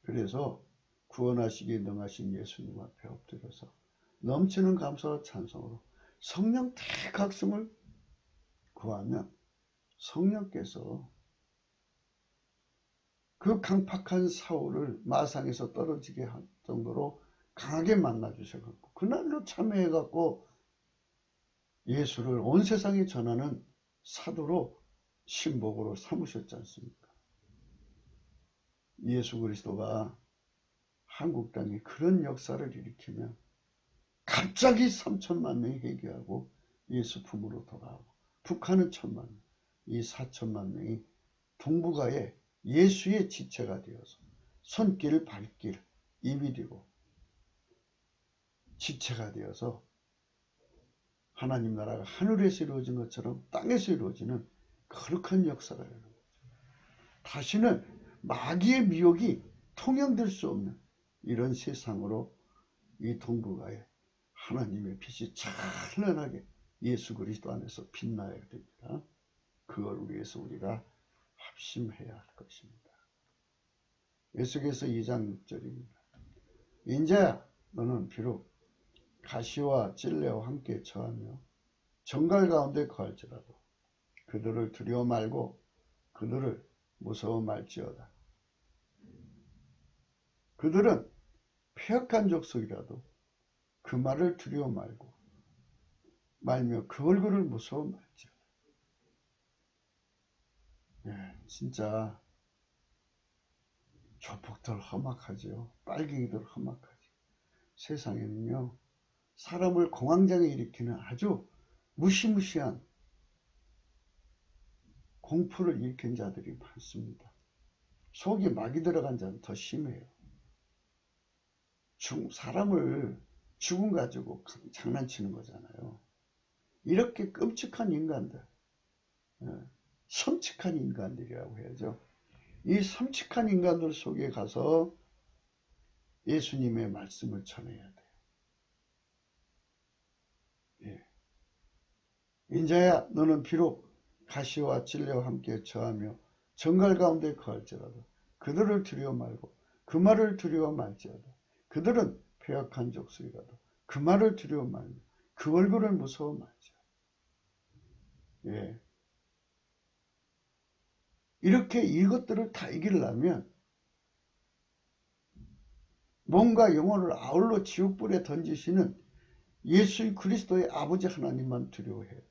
그래서 구원하시기에 능하신 예수님 앞에 엎드려서 넘치는 감사와 찬송으로 성령 대각성을 구하면 성령께서 그 강팍한 사울을 마상에서 떨어지게 할 정도로 강하게 만나주셔갖고 그날로 참여해갖고 예수를 온 세상에 전하는 사도로 신복으로 삼으셨지 않습니까? 예수 그리스도가 한국 땅에 그런 역사를 일으키면 갑자기 3천만 명이 회개하고 예수 품으로 돌아오고 북한은 1,000만 명, 이 4천만 명이 동북아에 예수의 지체가 되어서 손길 발길 입이 되고 지체가 되어서 하나님 나라가 하늘에서 이루어진 것처럼 땅에서 이루어지는 거룩한 역사가 되는 거죠. 다시는 마귀의 미혹이 통용될 수 없는 이런 세상으로 이 동북아에 하나님의 빛이 찬란하게 예수 그리스도 안에서 빛나야 됩니다. 그걸 위해서 우리가 합심해야 할 것입니다. 에스겔서 2장 6절입니다. 인자야 너는 비록 가시와 찔레와 함께 처하며 정갈 가운데 거할지라도 그들을 두려워 말고 그들을 무서워 말지어다. 그들은 패역한 족속이라도 그 말을 두려워 말며 그 얼굴을 무서워 말지어다. 예, 진짜 조폭들 험악하죠. 빨갱이들 험악하죠. 세상에는요. 사람을 공황장애 일으키는 아주 무시무시한 공포를 일으킨 자들이 많습니다. 속에 막이 들어간 자는 더 심해요. 사람을 죽음 가지고 장난치는 거잖아요. 이렇게 끔찍한 인간들, 섬찟한 인간들이라고 해야죠. 이 섬찟한 인간들 속에 가서 예수님의 말씀을 전해야 돼요. 예. 인자야 너는 비록 가시와 찔레와 함께 처하며 정갈 가운데 거할지라도 그들을 두려워 말고 그 말을 두려워 말지어다. 그들은 패역한 족속이라도 그 말을 두려워 말며 그 얼굴을 무서워 말지어다. 예. 이렇게 이것들을 다 이기려면 몸과 영혼을 아울러 지옥불에 던지시는 예수 그리스도의 아버지 하나님만 두려워해야 돼.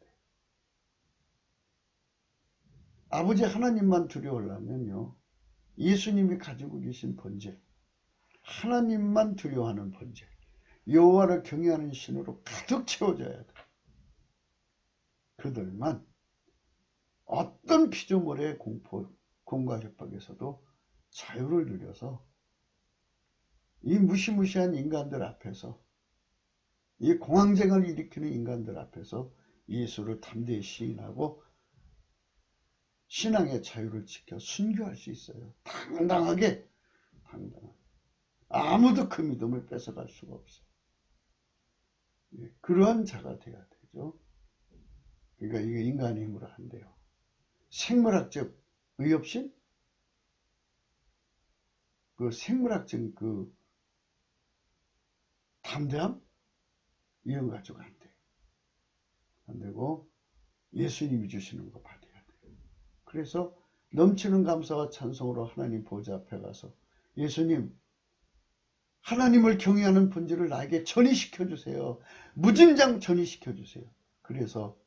아버지 하나님만 두려워하려면요. 예수님이 가지고 계신 본질, 하나님만 두려워하는 본질, 여호와를 경외하는 신으로 가득 채워져야 돼. 그들만 어떤 피조물의 공과 협박에서도 자유를 누려서 이 무시무시한 인간들 앞에서 이 공황장애를 일으키는 인간들 앞에서 예수를 담대히 시인하고 신앙의 자유를 지켜 순교할 수 있어요. 당당하게 아무도 그 믿음을 뺏어갈 수가 없어요. 그러한 자가 돼야 되죠. 그러니까 이게 인간의 힘으로 한대요. 생물학적 의협심? 그 생물학적 그 담대함? 이런 거 가지고 안 돼요. 안 되고 예수님이 주시는 거 받아야 돼요. 그래서 넘치는 감사와 찬송으로 하나님 보좌 앞에 가서 예수님, 하나님을 경외하는 본질을 나에게 전이시켜 주세요. 무진장 전이시켜 주세요. 그래서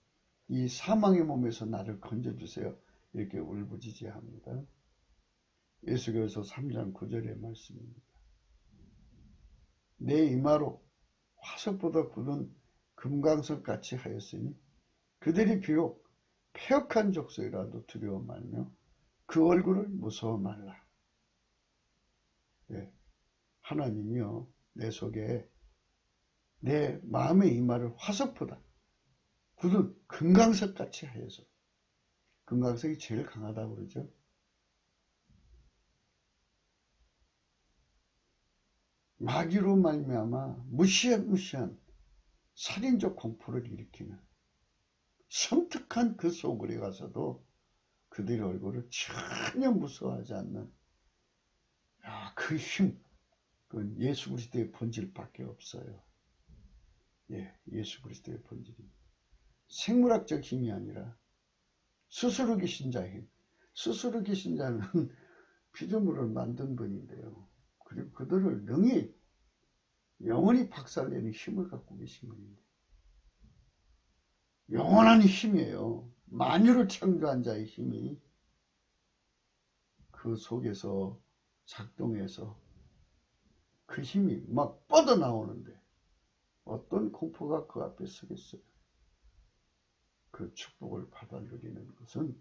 이 사망의 몸에서 나를 건져주세요. 이렇게 울부짖어합니다. 예수께서 3장 9절의 말씀입니다. 내 이마로 화석보다 굳은 금강석같이 하였으니 그들이 비록 패역한 족속이라도 두려워 말며 그 얼굴을 무서워 말라. 네. 하나님이요 내 속에 내 마음의 이마를 화석보다 굳은 금강석같이 하여서 금강석이 제일 강하다고 그러죠. 마귀로 말미암아 무시무시한 살인적 공포를 일으키는 섬뜩한 그 소굴에 가서도 그들의 얼굴을 전혀 무서워하지 않는 그 힘, 그건 예수 그리스도의 본질밖에 없어요. 예, 예수 그리스도의 본질입니다. 생물학적 힘이 아니라 스스로 계신 자의 힘. 스스로 계신 자는 피조물을 만든 분인데요. 그리고 그들을 능히 영원히 박살내는 힘을 갖고 계신 분입니다. 영원한 힘이에요. 만유를 창조한 자의 힘이 그 속에서 작동해서 그 힘이 막 뻗어나오는데 어떤 공포가 그 앞에 서겠어요. 그 축복을 받아 누리는 것은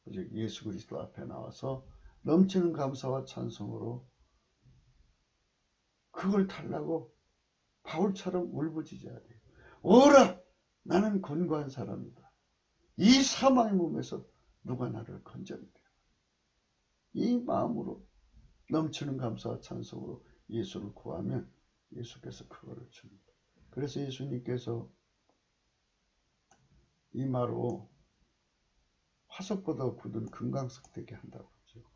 오직 예수 그리스도 앞에 나와서 넘치는 감사와 찬송으로 그걸 달라고 바울처럼 울부짖어야 돼요. 오라! 나는 곤고한 사람이다. 이 사망의 몸에서 누가 나를 건져내리라. 이 마음으로 넘치는 감사와 찬송으로 예수를 구하면 예수께서 그거를 줍니다. 그래서 예수님께서 이마로 화석보다 굳은 금강석 되게 한다고 그러죠.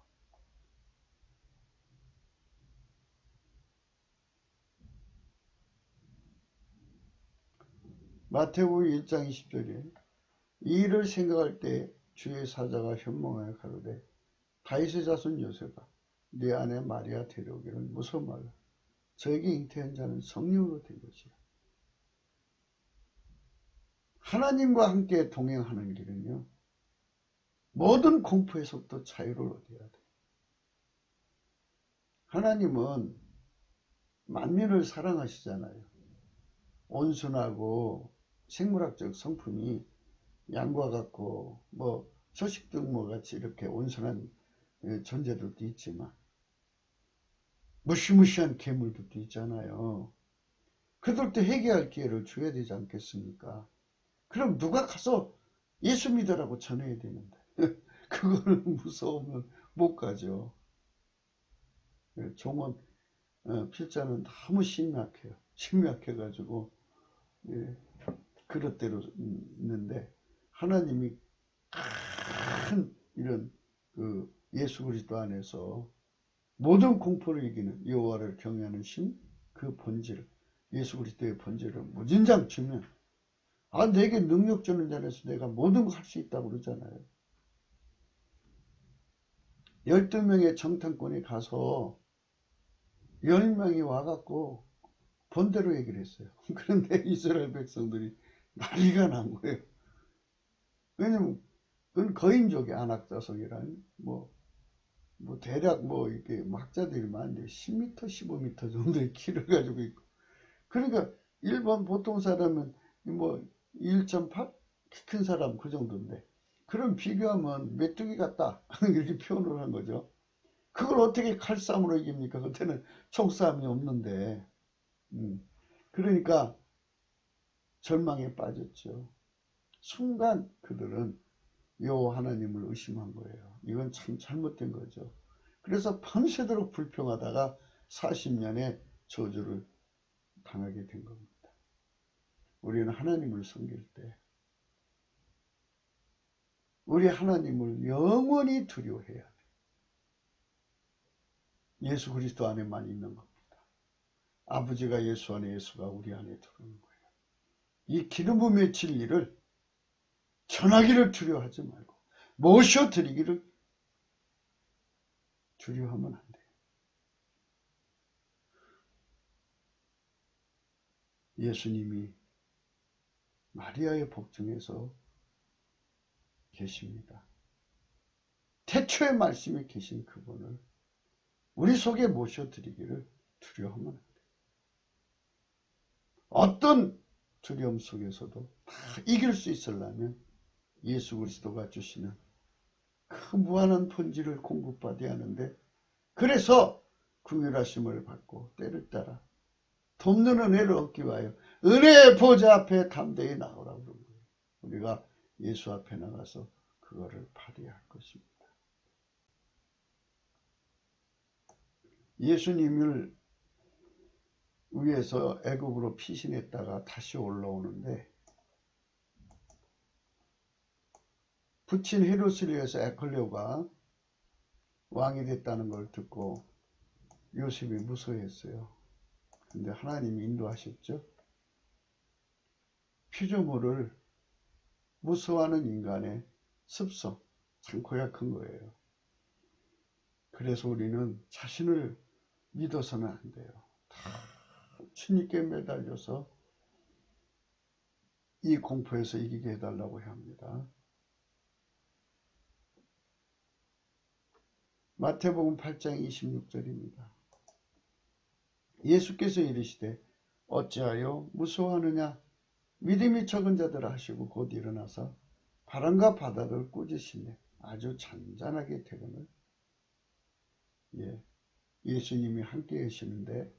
마태복음 1장 20절에 이 일을 생각할 때 주의 사자가 현몽하여 가로되 다윗의 자손 요셉아 네 아내 마리아 데려오기를 무서워 말라. 저에게 잉태한 자는 성령으로 된 것이야. 하나님과 함께 동행하는 길은요. 모든 공포에서부터 자유를 얻어야 돼. 하나님은 만민을 사랑하시잖아요. 온순하고 생물학적 성품이 양과 같고 뭐 초식동물 같이 이렇게 온순한 존재들도 있지만 무시무시한 괴물들도 있잖아요. 그들도 회개할 기회를 줘야 되지 않겠습니까? 그럼 누가 가서 예수 믿으라고 전해야 되는데 그거는 무서우면 못 가죠. 종은 필자는 너무 심약해요. 심약해가지고 그릇대로 있는데 하나님이 큰 이런 그 예수 그리스도 안에서 모든 공포를 이기는 여호와를 경외하는 신 그 본질 예수 그리스도의 본질을 무진장 주면 내게 능력 주는 자에서 내가 모든 걸 할 수 있다고 그러잖아요. 12명의 정탐꾼이 가서 10명이 와갖고 본대로 얘기를 했어요. 그런데 이스라엘 백성들이 난리가 난 거예요. 왜냐면 그건 거인족의 안악자석이라는 뭐 대략 이렇게 학자들이 많은데 10m, 15m 정도의 키를 가지고 있고 그러니까 일반 보통 사람은 1.8? 키 큰 사람 그 정도인데 그럼 비교하면 메뚜기 같다 이렇게 표현을 한 거죠. 그걸 어떻게 칼싸움으로 이깁니까? 그때는 총싸움이 없는데 그러니까 절망에 빠졌죠. 순간 그들은 여호와 하나님을 의심한 거예요. 이건 참 잘못된 거죠. 그래서 밤새도록 불평하다가 40년의 저주를 당하게 된 겁니다. 우리는 하나님을 섬길 때 우리 하나님을 영원히 두려워해야 돼. 예수 그리스도 안에만 있는 겁니다. 아버지가 예수 안에 예수가 우리 안에 들어오는 거예요. 이 기름 부음의 진리를 전하기를 두려워하지 말고 모셔드리기를 두려워하면 안 돼요. 예수님이 마리아의 복중에서 계십니다. 태초의 말씀에 계신 그분을 우리 속에 모셔드리기를 두려워하면 안 돼요. 어떤 두려움 속에서도 다 이길 수 있으려면 예수 그리스도가 주시는 그 무한한 본질을 공급받아야 하는데 그래서 긍휼하심을 받고 때를 따라 돕는 은혜를 얻기 위하여 은혜의 보좌 앞에 담대히 나오라고 그런 거예요. 우리가 예수 앞에 나가서 그거를 발휘할 것입니다. 예수님을 위해서 애굽으로 피신했다가 다시 올라오는데 부친 헤롯을 위해서 에클레오가 왕이 됐다는 걸 듣고 요셉이 무서워했어요. 근데 하나님이 인도하셨죠. 피조물을 무서워하는 인간의 습성, 참 고약한 거예요. 그래서 우리는 자신을 믿어서는 안 돼요. 다 주님께 매달려서 이 공포에서 이기게 해달라고 합니다. 마태복음 8장 26절입니다. 예수께서 이르시되 어찌하여 무서워하느냐 믿음이 적은 자들아 하시고 곧 일어나서 바람과 바다를 꾸짖으시네 아주 잔잔하게 되거늘. 예수님이 함께 계시는데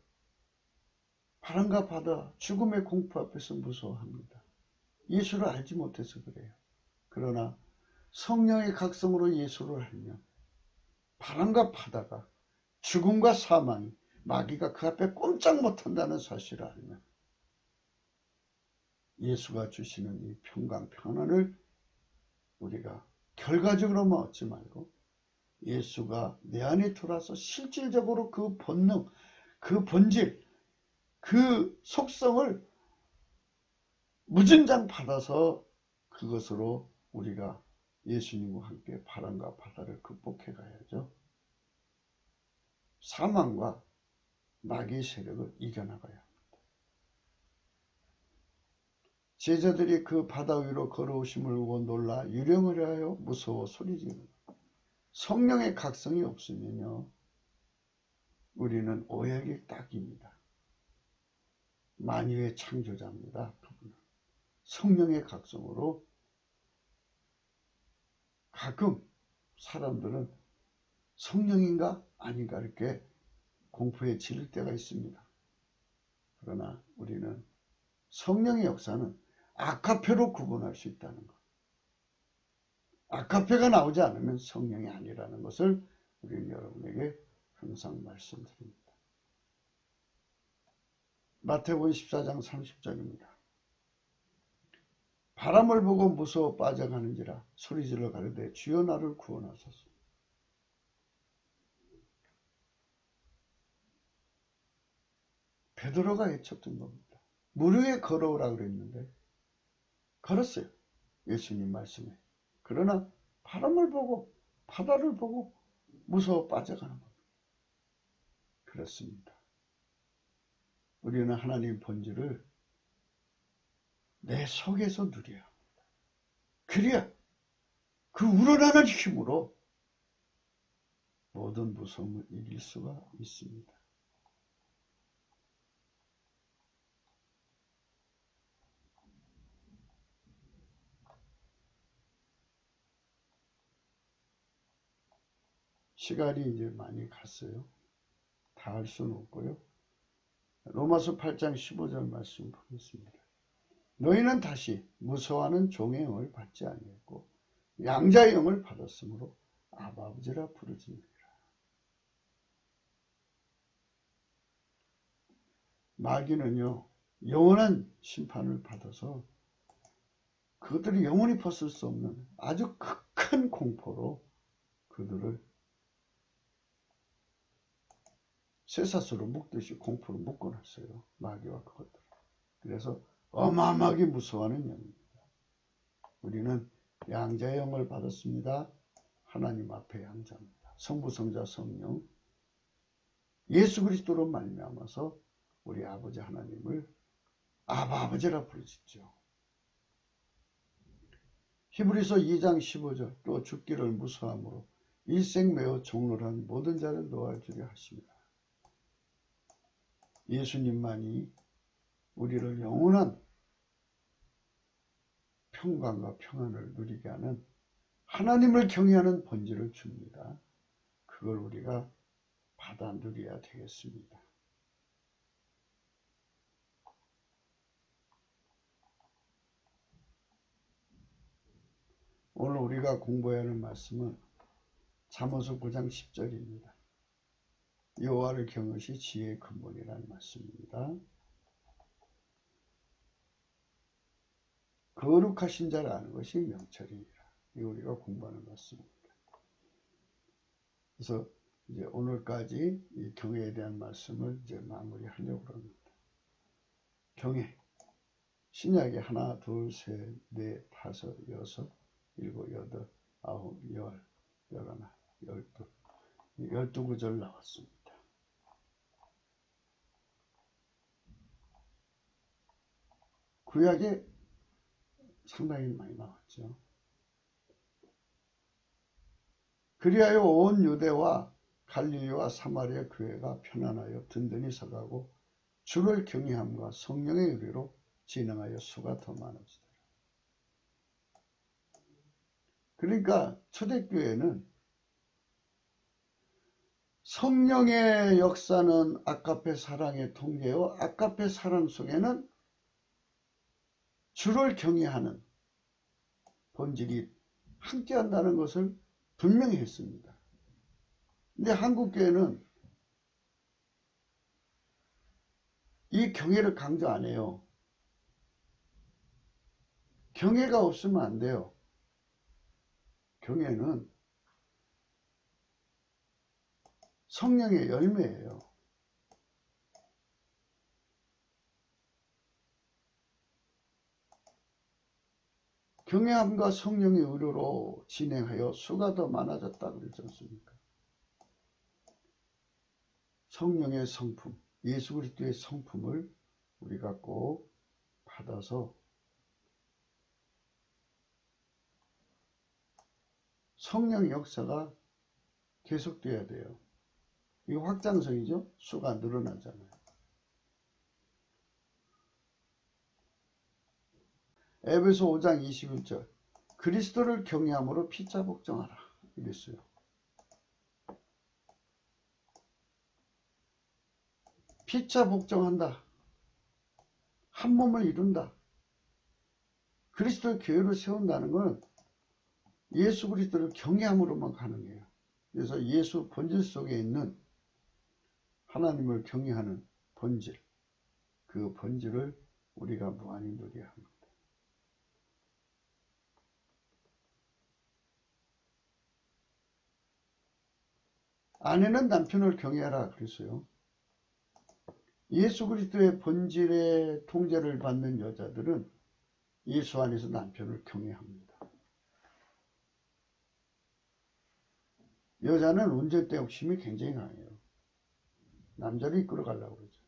바람과 바다 죽음의 공포 앞에서 무서워합니다. 예수를 알지 못해서 그래요. 그러나 성령의 각성으로 예수를 알면 바람과 바다가 죽음과 사망이 마귀가 그 앞에 꼼짝 못한다는 사실을 알면 예수가 주시는 이 평강 평안을 우리가 결과적으로만 얻지 말고 예수가 내 안에 들어와서 실질적으로 그 본능, 그 본질, 그 속성을 무진장 받아서 그것으로 우리가 예수님과 함께 바람과 바다를 극복해 가야죠. 사망과 마귀의 세력을 이겨나가야 합니다. 제자들이 그 바다 위로 걸어오심을 보고 놀라 유령을 하여 무서워 소리지르고 성령의 각성이 없으면요 우리는 오역의 딱입니다. 만유의 창조자입니다. 그분은 성령의 각성으로 가끔 사람들은 성령인가 아닌가 이렇게 공포에 질릴 때가 있습니다. 그러나 우리는 성령의 역사는 아카페로 구분할 수 있다는 것. 아카페가 나오지 않으면 성령이 아니라는 것을 우리는 여러분에게 항상 말씀드립니다. 마태복음 14장 30절입니다. 바람을 보고 무서워 빠져가는지라 소리질러 가로되 주여 나를 구원하소서. 베드로가 외쳤던 겁니다. 물 위에 걸어오라 그랬는데 걸었어요. 예수님 말씀에. 그러나 바람을 보고 바다를 보고 무서워 빠져가는 겁니다. 그렇습니다. 우리는 하나님 본질을 내 속에서 누려야 합니다. 그래야 그 우러나는 힘으로 모든 무서움을 이길 수가 있습니다. 시간이 이제 많이 갔어요. 다 할 수는 없고요. 로마서 8장 15절 말씀 보겠습니다. 너희는 다시 무서워하는 종의 영을 받지 아니했고 양자의 영을 받았으므로 아바 아버지라 부르짖느니라. 마귀는요 영원한 심판을 받아서 그들이 영원히 벗을 수 없는 아주 극한 공포로 그들을 쇠사슬로 묶듯이 공포로 묶어놨어요. 마귀와 그것들. 그래서 어마어마하게 무서워하는 영입니다. 우리는 양자의 영을 받았습니다. 하나님 앞에 양자입니다. 성부, 성자, 성령 예수 그리스도로 말미암아서 우리 아버지 하나님을 아바 아버지라 부르짖죠. 히브리서 2장 15절 또 죽기를 무서함으로 일생 매어 종로한 모든 자를 놓아주려 하십니다. 예수님만이 우리를 영원한 평강과 평안을 누리게 하는 하나님을 경외하는 본질을 줍니다. 그걸 우리가 받아 누려야 되겠습니다. 오늘 우리가 공부해야 하는 말씀은 잠언서 9장 10절입니다. 여호와를 경외시 지혜의 근본이라는 말씀입니다. 거룩하신 자를 아는 것이 명철이니라. 이거 우리가 공부하는 말씀입니다. 그래서 이제 오늘까지 이 경외에 대한 말씀을 이제 마무리하려고 합니다. 경외. 신약에 하나, 둘, 셋, 넷, 다섯, 여섯, 일곱, 여덟, 아홉, 열, 열하나, 열두. 12구절 나왔습니다. 구약에 상당히 많이 나왔죠. 그리하여 온 유대와 갈릴리와 사마리아 교회가 편안하여 든든히 서가고 주를 경외함과 성령의 의리로 진행하여 수가 더 많아지더라. 그러니까 초대교회는 성령의 역사는 아가페 사랑의 통계요, 아가페 사랑 속에는 주를 경외하는 본질이 함께한다는 것을 분명히 했습니다. 근데 한국교회는 이 경외를 강조 안 해요. 경외가 없으면 안 돼요. 경외는 성령의 열매예요. 경외함과 성령의 의료로 진행하여 수가 더 많아졌다고 그러지 않습니까? 성령의 성품, 예수 그리스도의 성품을 우리가 꼭 받아서 성령 역사가 계속돼야 돼요. 이거 확장성이죠. 수가 늘어나잖아요. 에베소 5장 21절 그리스도를 경외함으로 피차 복종하라 이랬어요. 피차 복종한다. 한 몸을 이룬다. 그리스도의 교회를 세운다는 건 예수 그리스도를 경외함으로만 가능해요. 그래서 예수 본질 속에 있는 하나님을 경외하는 본질, 그 본질을 우리가 무한히 누려야 합니다. 아내는 남편을 경외하라 그랬어요. 예수 그리스도의 본질의 통제를 받는 여자들은 예수 안에서 남편을 경외합니다. 여자는 운전대 욕심이 굉장히 강해요. 남자를 이끌어가려고 그러죠.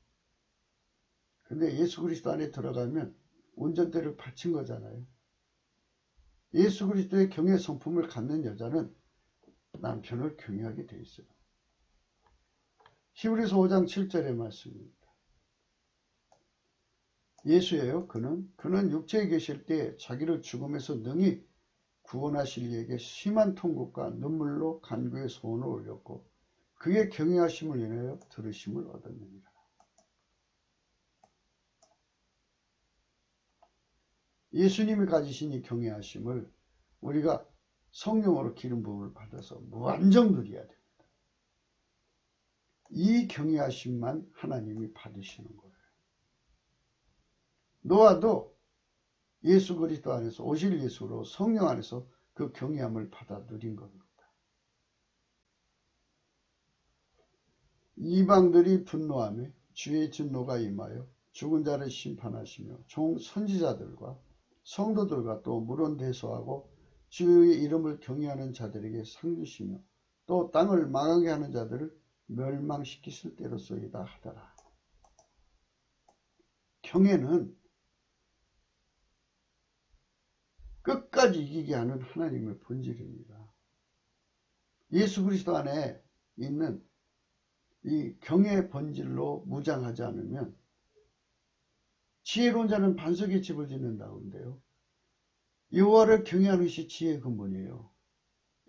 근데 예수 그리스도 안에 들어가면 운전대를 바친 거잖아요. 예수 그리스도의 경외 성품을 갖는 여자는 남편을 경외하게 돼 있어요. 히브리서 5장 7절의 말씀입니다. 예수예요. 그는 육체에 계실 때 자기를 죽음에서 능히 구원하실 이에게 심한 통곡과 눈물로 간구의 소원을 올렸고 그의 경외하심을 인하여 들으심을 얻었느니라. 예수님이 가지신 이 경외하심을 우리가 성령으로 기름 부음을 받아서 무한정 누려야 됩니다. 이 경외하심만 하나님이 받으시는 거예요. 노아도 예수 그리스도 안에서 오실 예수로 성령 안에서 그 경외함을 받아 누린 겁니다. 이방들이 분노하며 주의 진노가 임하여 죽은 자를 심판하시며 종 선지자들과 성도들과 또 물론 대소하고 주의 이름을 경외하는 자들에게 상 주시며 또 땅을 망하게 하는 자들을 멸망시키실 때로소이다 하더라. 경외는 끝까지 이기게 하는 하나님의 본질입니다. 예수 그리스도 안에 있는 이 경외의 본질로 무장하지 않으면 지혜로운 자는 반석에 집을 짓는다고 하는데요. 여호와를 경외하는 것이 지혜의 근본이에요.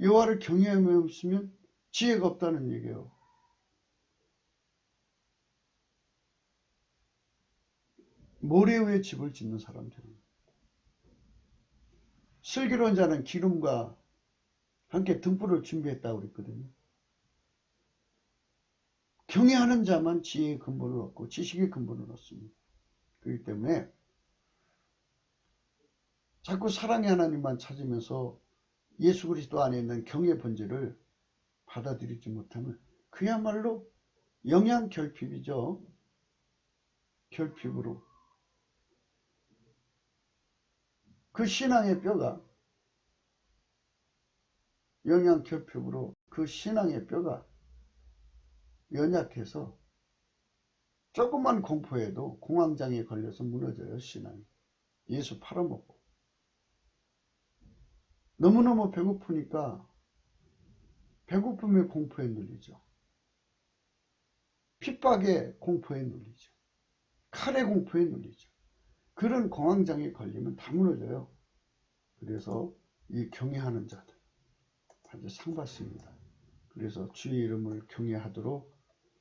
여호와를 경외함이 없으면 지혜가 없다는 얘기예요. 모래 위에 집을 짓는 사람들은 슬기로운 자는 기름과 함께 등불을 준비했다고 그랬거든요. 경외하는 자만 지혜의 근본을 얻고 지식의 근본을 얻습니다. 그렇기 때문에 자꾸 사랑의 하나님만 찾으면서 예수 그리스도 안에 있는 경외의 본질을 받아들이지 못하면 그야말로 영양결핍이죠. 결핍으로 그 신앙의 뼈가 영양결핍으로 그 신앙의 뼈가 연약해서 조금만 공포해도 공황장애에 걸려서 무너져요. 신앙이. 예수 팔아먹고 너무너무 배고프니까 배고픔의 공포에 눌리죠. 핍박의 공포에 눌리죠. 칼의 공포에 눌리죠. 그런 공황장애에 걸리면 다 무너져요. 그래서 이 경외하는 자들 아주 상 받습니다. 그래서 주의 이름을 경외하도록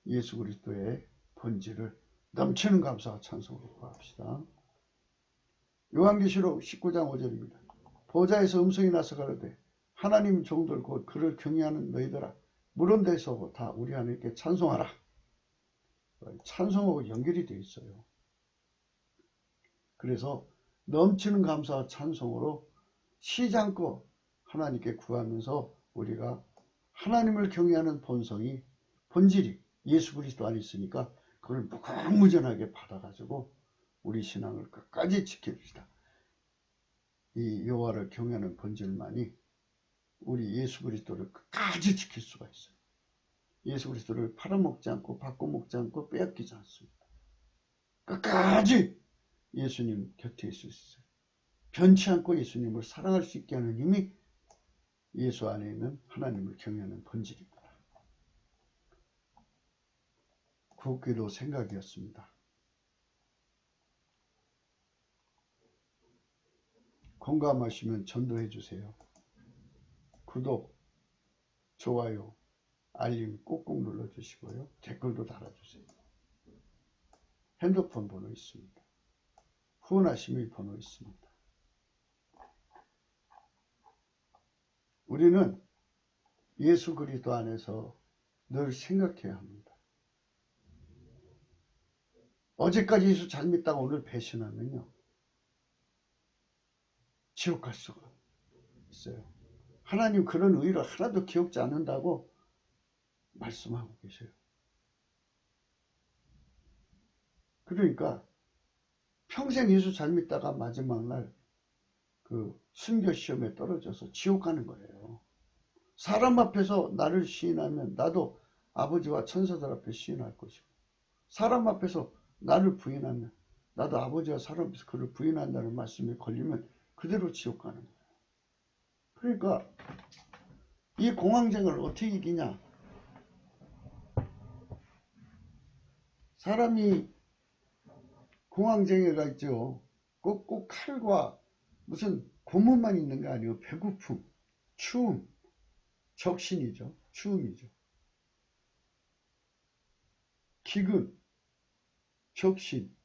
예수 그리스도의 본질을 넘치는 감사와 찬송으로 구합시다. 요한계시록 19장 5절입니다. 보좌에서 음성이 나서 가로되 하나님 종들 곧 그를 경외하는 너희들아 물은 데서 다 우리 하나님께 찬송하라. 찬송하고 연결이 되어 있어요. 그래서 넘치는 감사와 찬송으로 쉬지 않고 하나님께 구하면서 우리가 하나님을 경외하는 본질이 예수 그리스도 안에 있으니까 그걸 무궁무진하게 받아가지고 우리 신앙을 끝까지 지킵시다. 이 여호와를 경외하는 본질만이 우리 예수 그리스도를 끝까지 지킬 수가 있어요. 예수 그리스도를 팔아먹지 않고 바꿔먹지 않고 빼앗기지 않습니다. 끝까지 예수님 곁에 있을 수 있어요. 변치 않고 예수님을 사랑할 수 있게 하는 힘이 예수 안에 있는 하나님을 경외하는 본질입니다. 구기도 생각이었습니다. 공감하시면 전도해 주세요. 구독, 좋아요, 알림 꾹꾹 눌러주시고요. 댓글도 달아주세요. 핸드폰 번호 있습니다. 후원하시면 번호 있습니다. 우리는 예수 그리스도 안에서 늘 생각해야 합니다. 어제까지 예수 잘 믿다가 오늘 배신하면요. 지옥 갈 수가 있어요. 하나님 그런 의의를 하나도 기억지 않는다고 말씀하고 계세요. 그러니까 평생 예수 잘 믿다가 마지막 날 그 순교 시험에 떨어져서 지옥 가는 거예요. 사람 앞에서 나를 시인하면 나도 아버지와 천사들 앞에 시인할 것이고 사람 앞에서 나를 부인하면 나도 아버지와 사람 앞에서 그를 부인한다는 말씀에 걸리면 그대로 지옥 가는 거예요. 그러니까 이 공황장애를 어떻게 이기냐? 사람이 공황장애가 있죠. 꼭 칼과 무슨 고문만 있는 게 아니고 배고픔, 추움, 적신이죠. 추움이죠. 기근, 적신,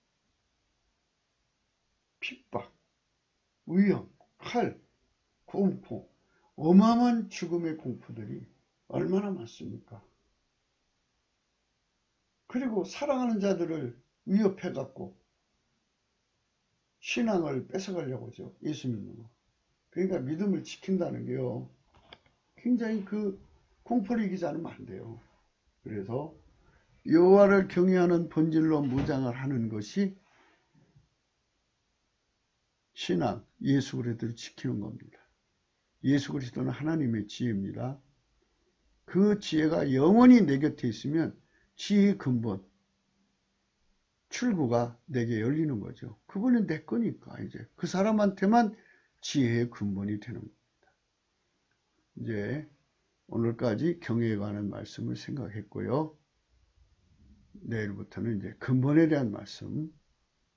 핍박, 위험, 칼, 공포, 어마어마한 죽음의 공포들이 얼마나 많습니까? 그리고 사랑하는 자들을 위협해갖고 신앙을 뺏어가려고 하죠. 예수 믿는 거. 그러니까 믿음을 지킨다는 게요. 굉장히 그 공포를 이기지 않으면 안 돼요. 그래서 여호와를 경외하는 본질로 무장을 하는 것이 신앙, 예수 그리스도를 지키는 겁니다. 예수 그리스도는 하나님의 지혜입니다. 그 지혜가 영원히 내 곁에 있으면 지혜의 근본, 출구가 내게 열리는 거죠. 그분은 내 거니까 이제 그 사람한테만 지혜의 근본이 되는 겁니다. 이제 오늘까지 경외에 관한 말씀을 생각했고요. 내일부터는 이제 근본에 대한 말씀,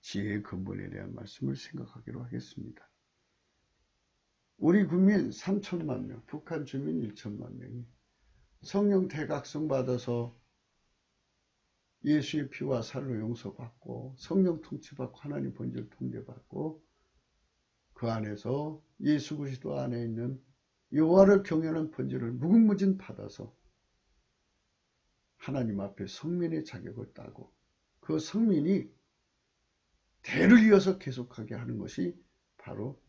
지혜의 근본에 대한 말씀을 생각하기로 하겠습니다. 우리 국민 3천만 명, 북한 주민 1천만 명이 성령 대각성 받아서 예수의 피와 살로 용서받고 성령 통치받고 하나님 본질 통제받고 그 안에서 예수 그리스도 안에 있는 여호와를 경외하는 본질을 무궁무진 받아서 하나님 앞에 성민의 자격을 따고 그 성민이 대를 이어서 계속하게 하는 것이 바로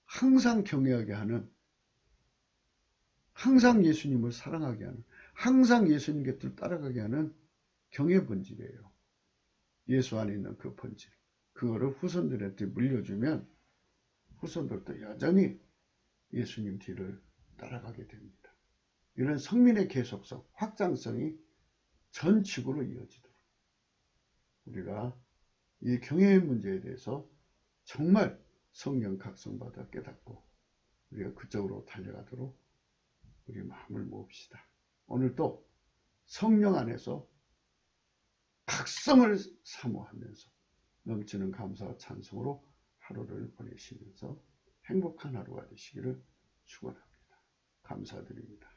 항상 경외하게 하는, 항상 예수님을 사랑하게 하는, 항상 예수님 곁을 따라가게 하는 경외 본질이에요. 예수 안에 있는 그 본질. 그거를 후손들한테 물려주면 후손들도 여전히 예수님 뒤를 따라가게 됩니다. 이런 성민의 계속성, 확장성이 전 지구로 이어지도록 우리가 이 경외의 문제에 대해서 정말 성령 각성받아 깨닫고 우리가 그쪽으로 달려가도록 우리 마음을 모읍시다. 오늘도 성령 안에서 각성을 사모하면서 넘치는 감사와 찬송으로 하루를 보내시면서 행복한 하루가 되시기를 축원합니다. 감사드립니다.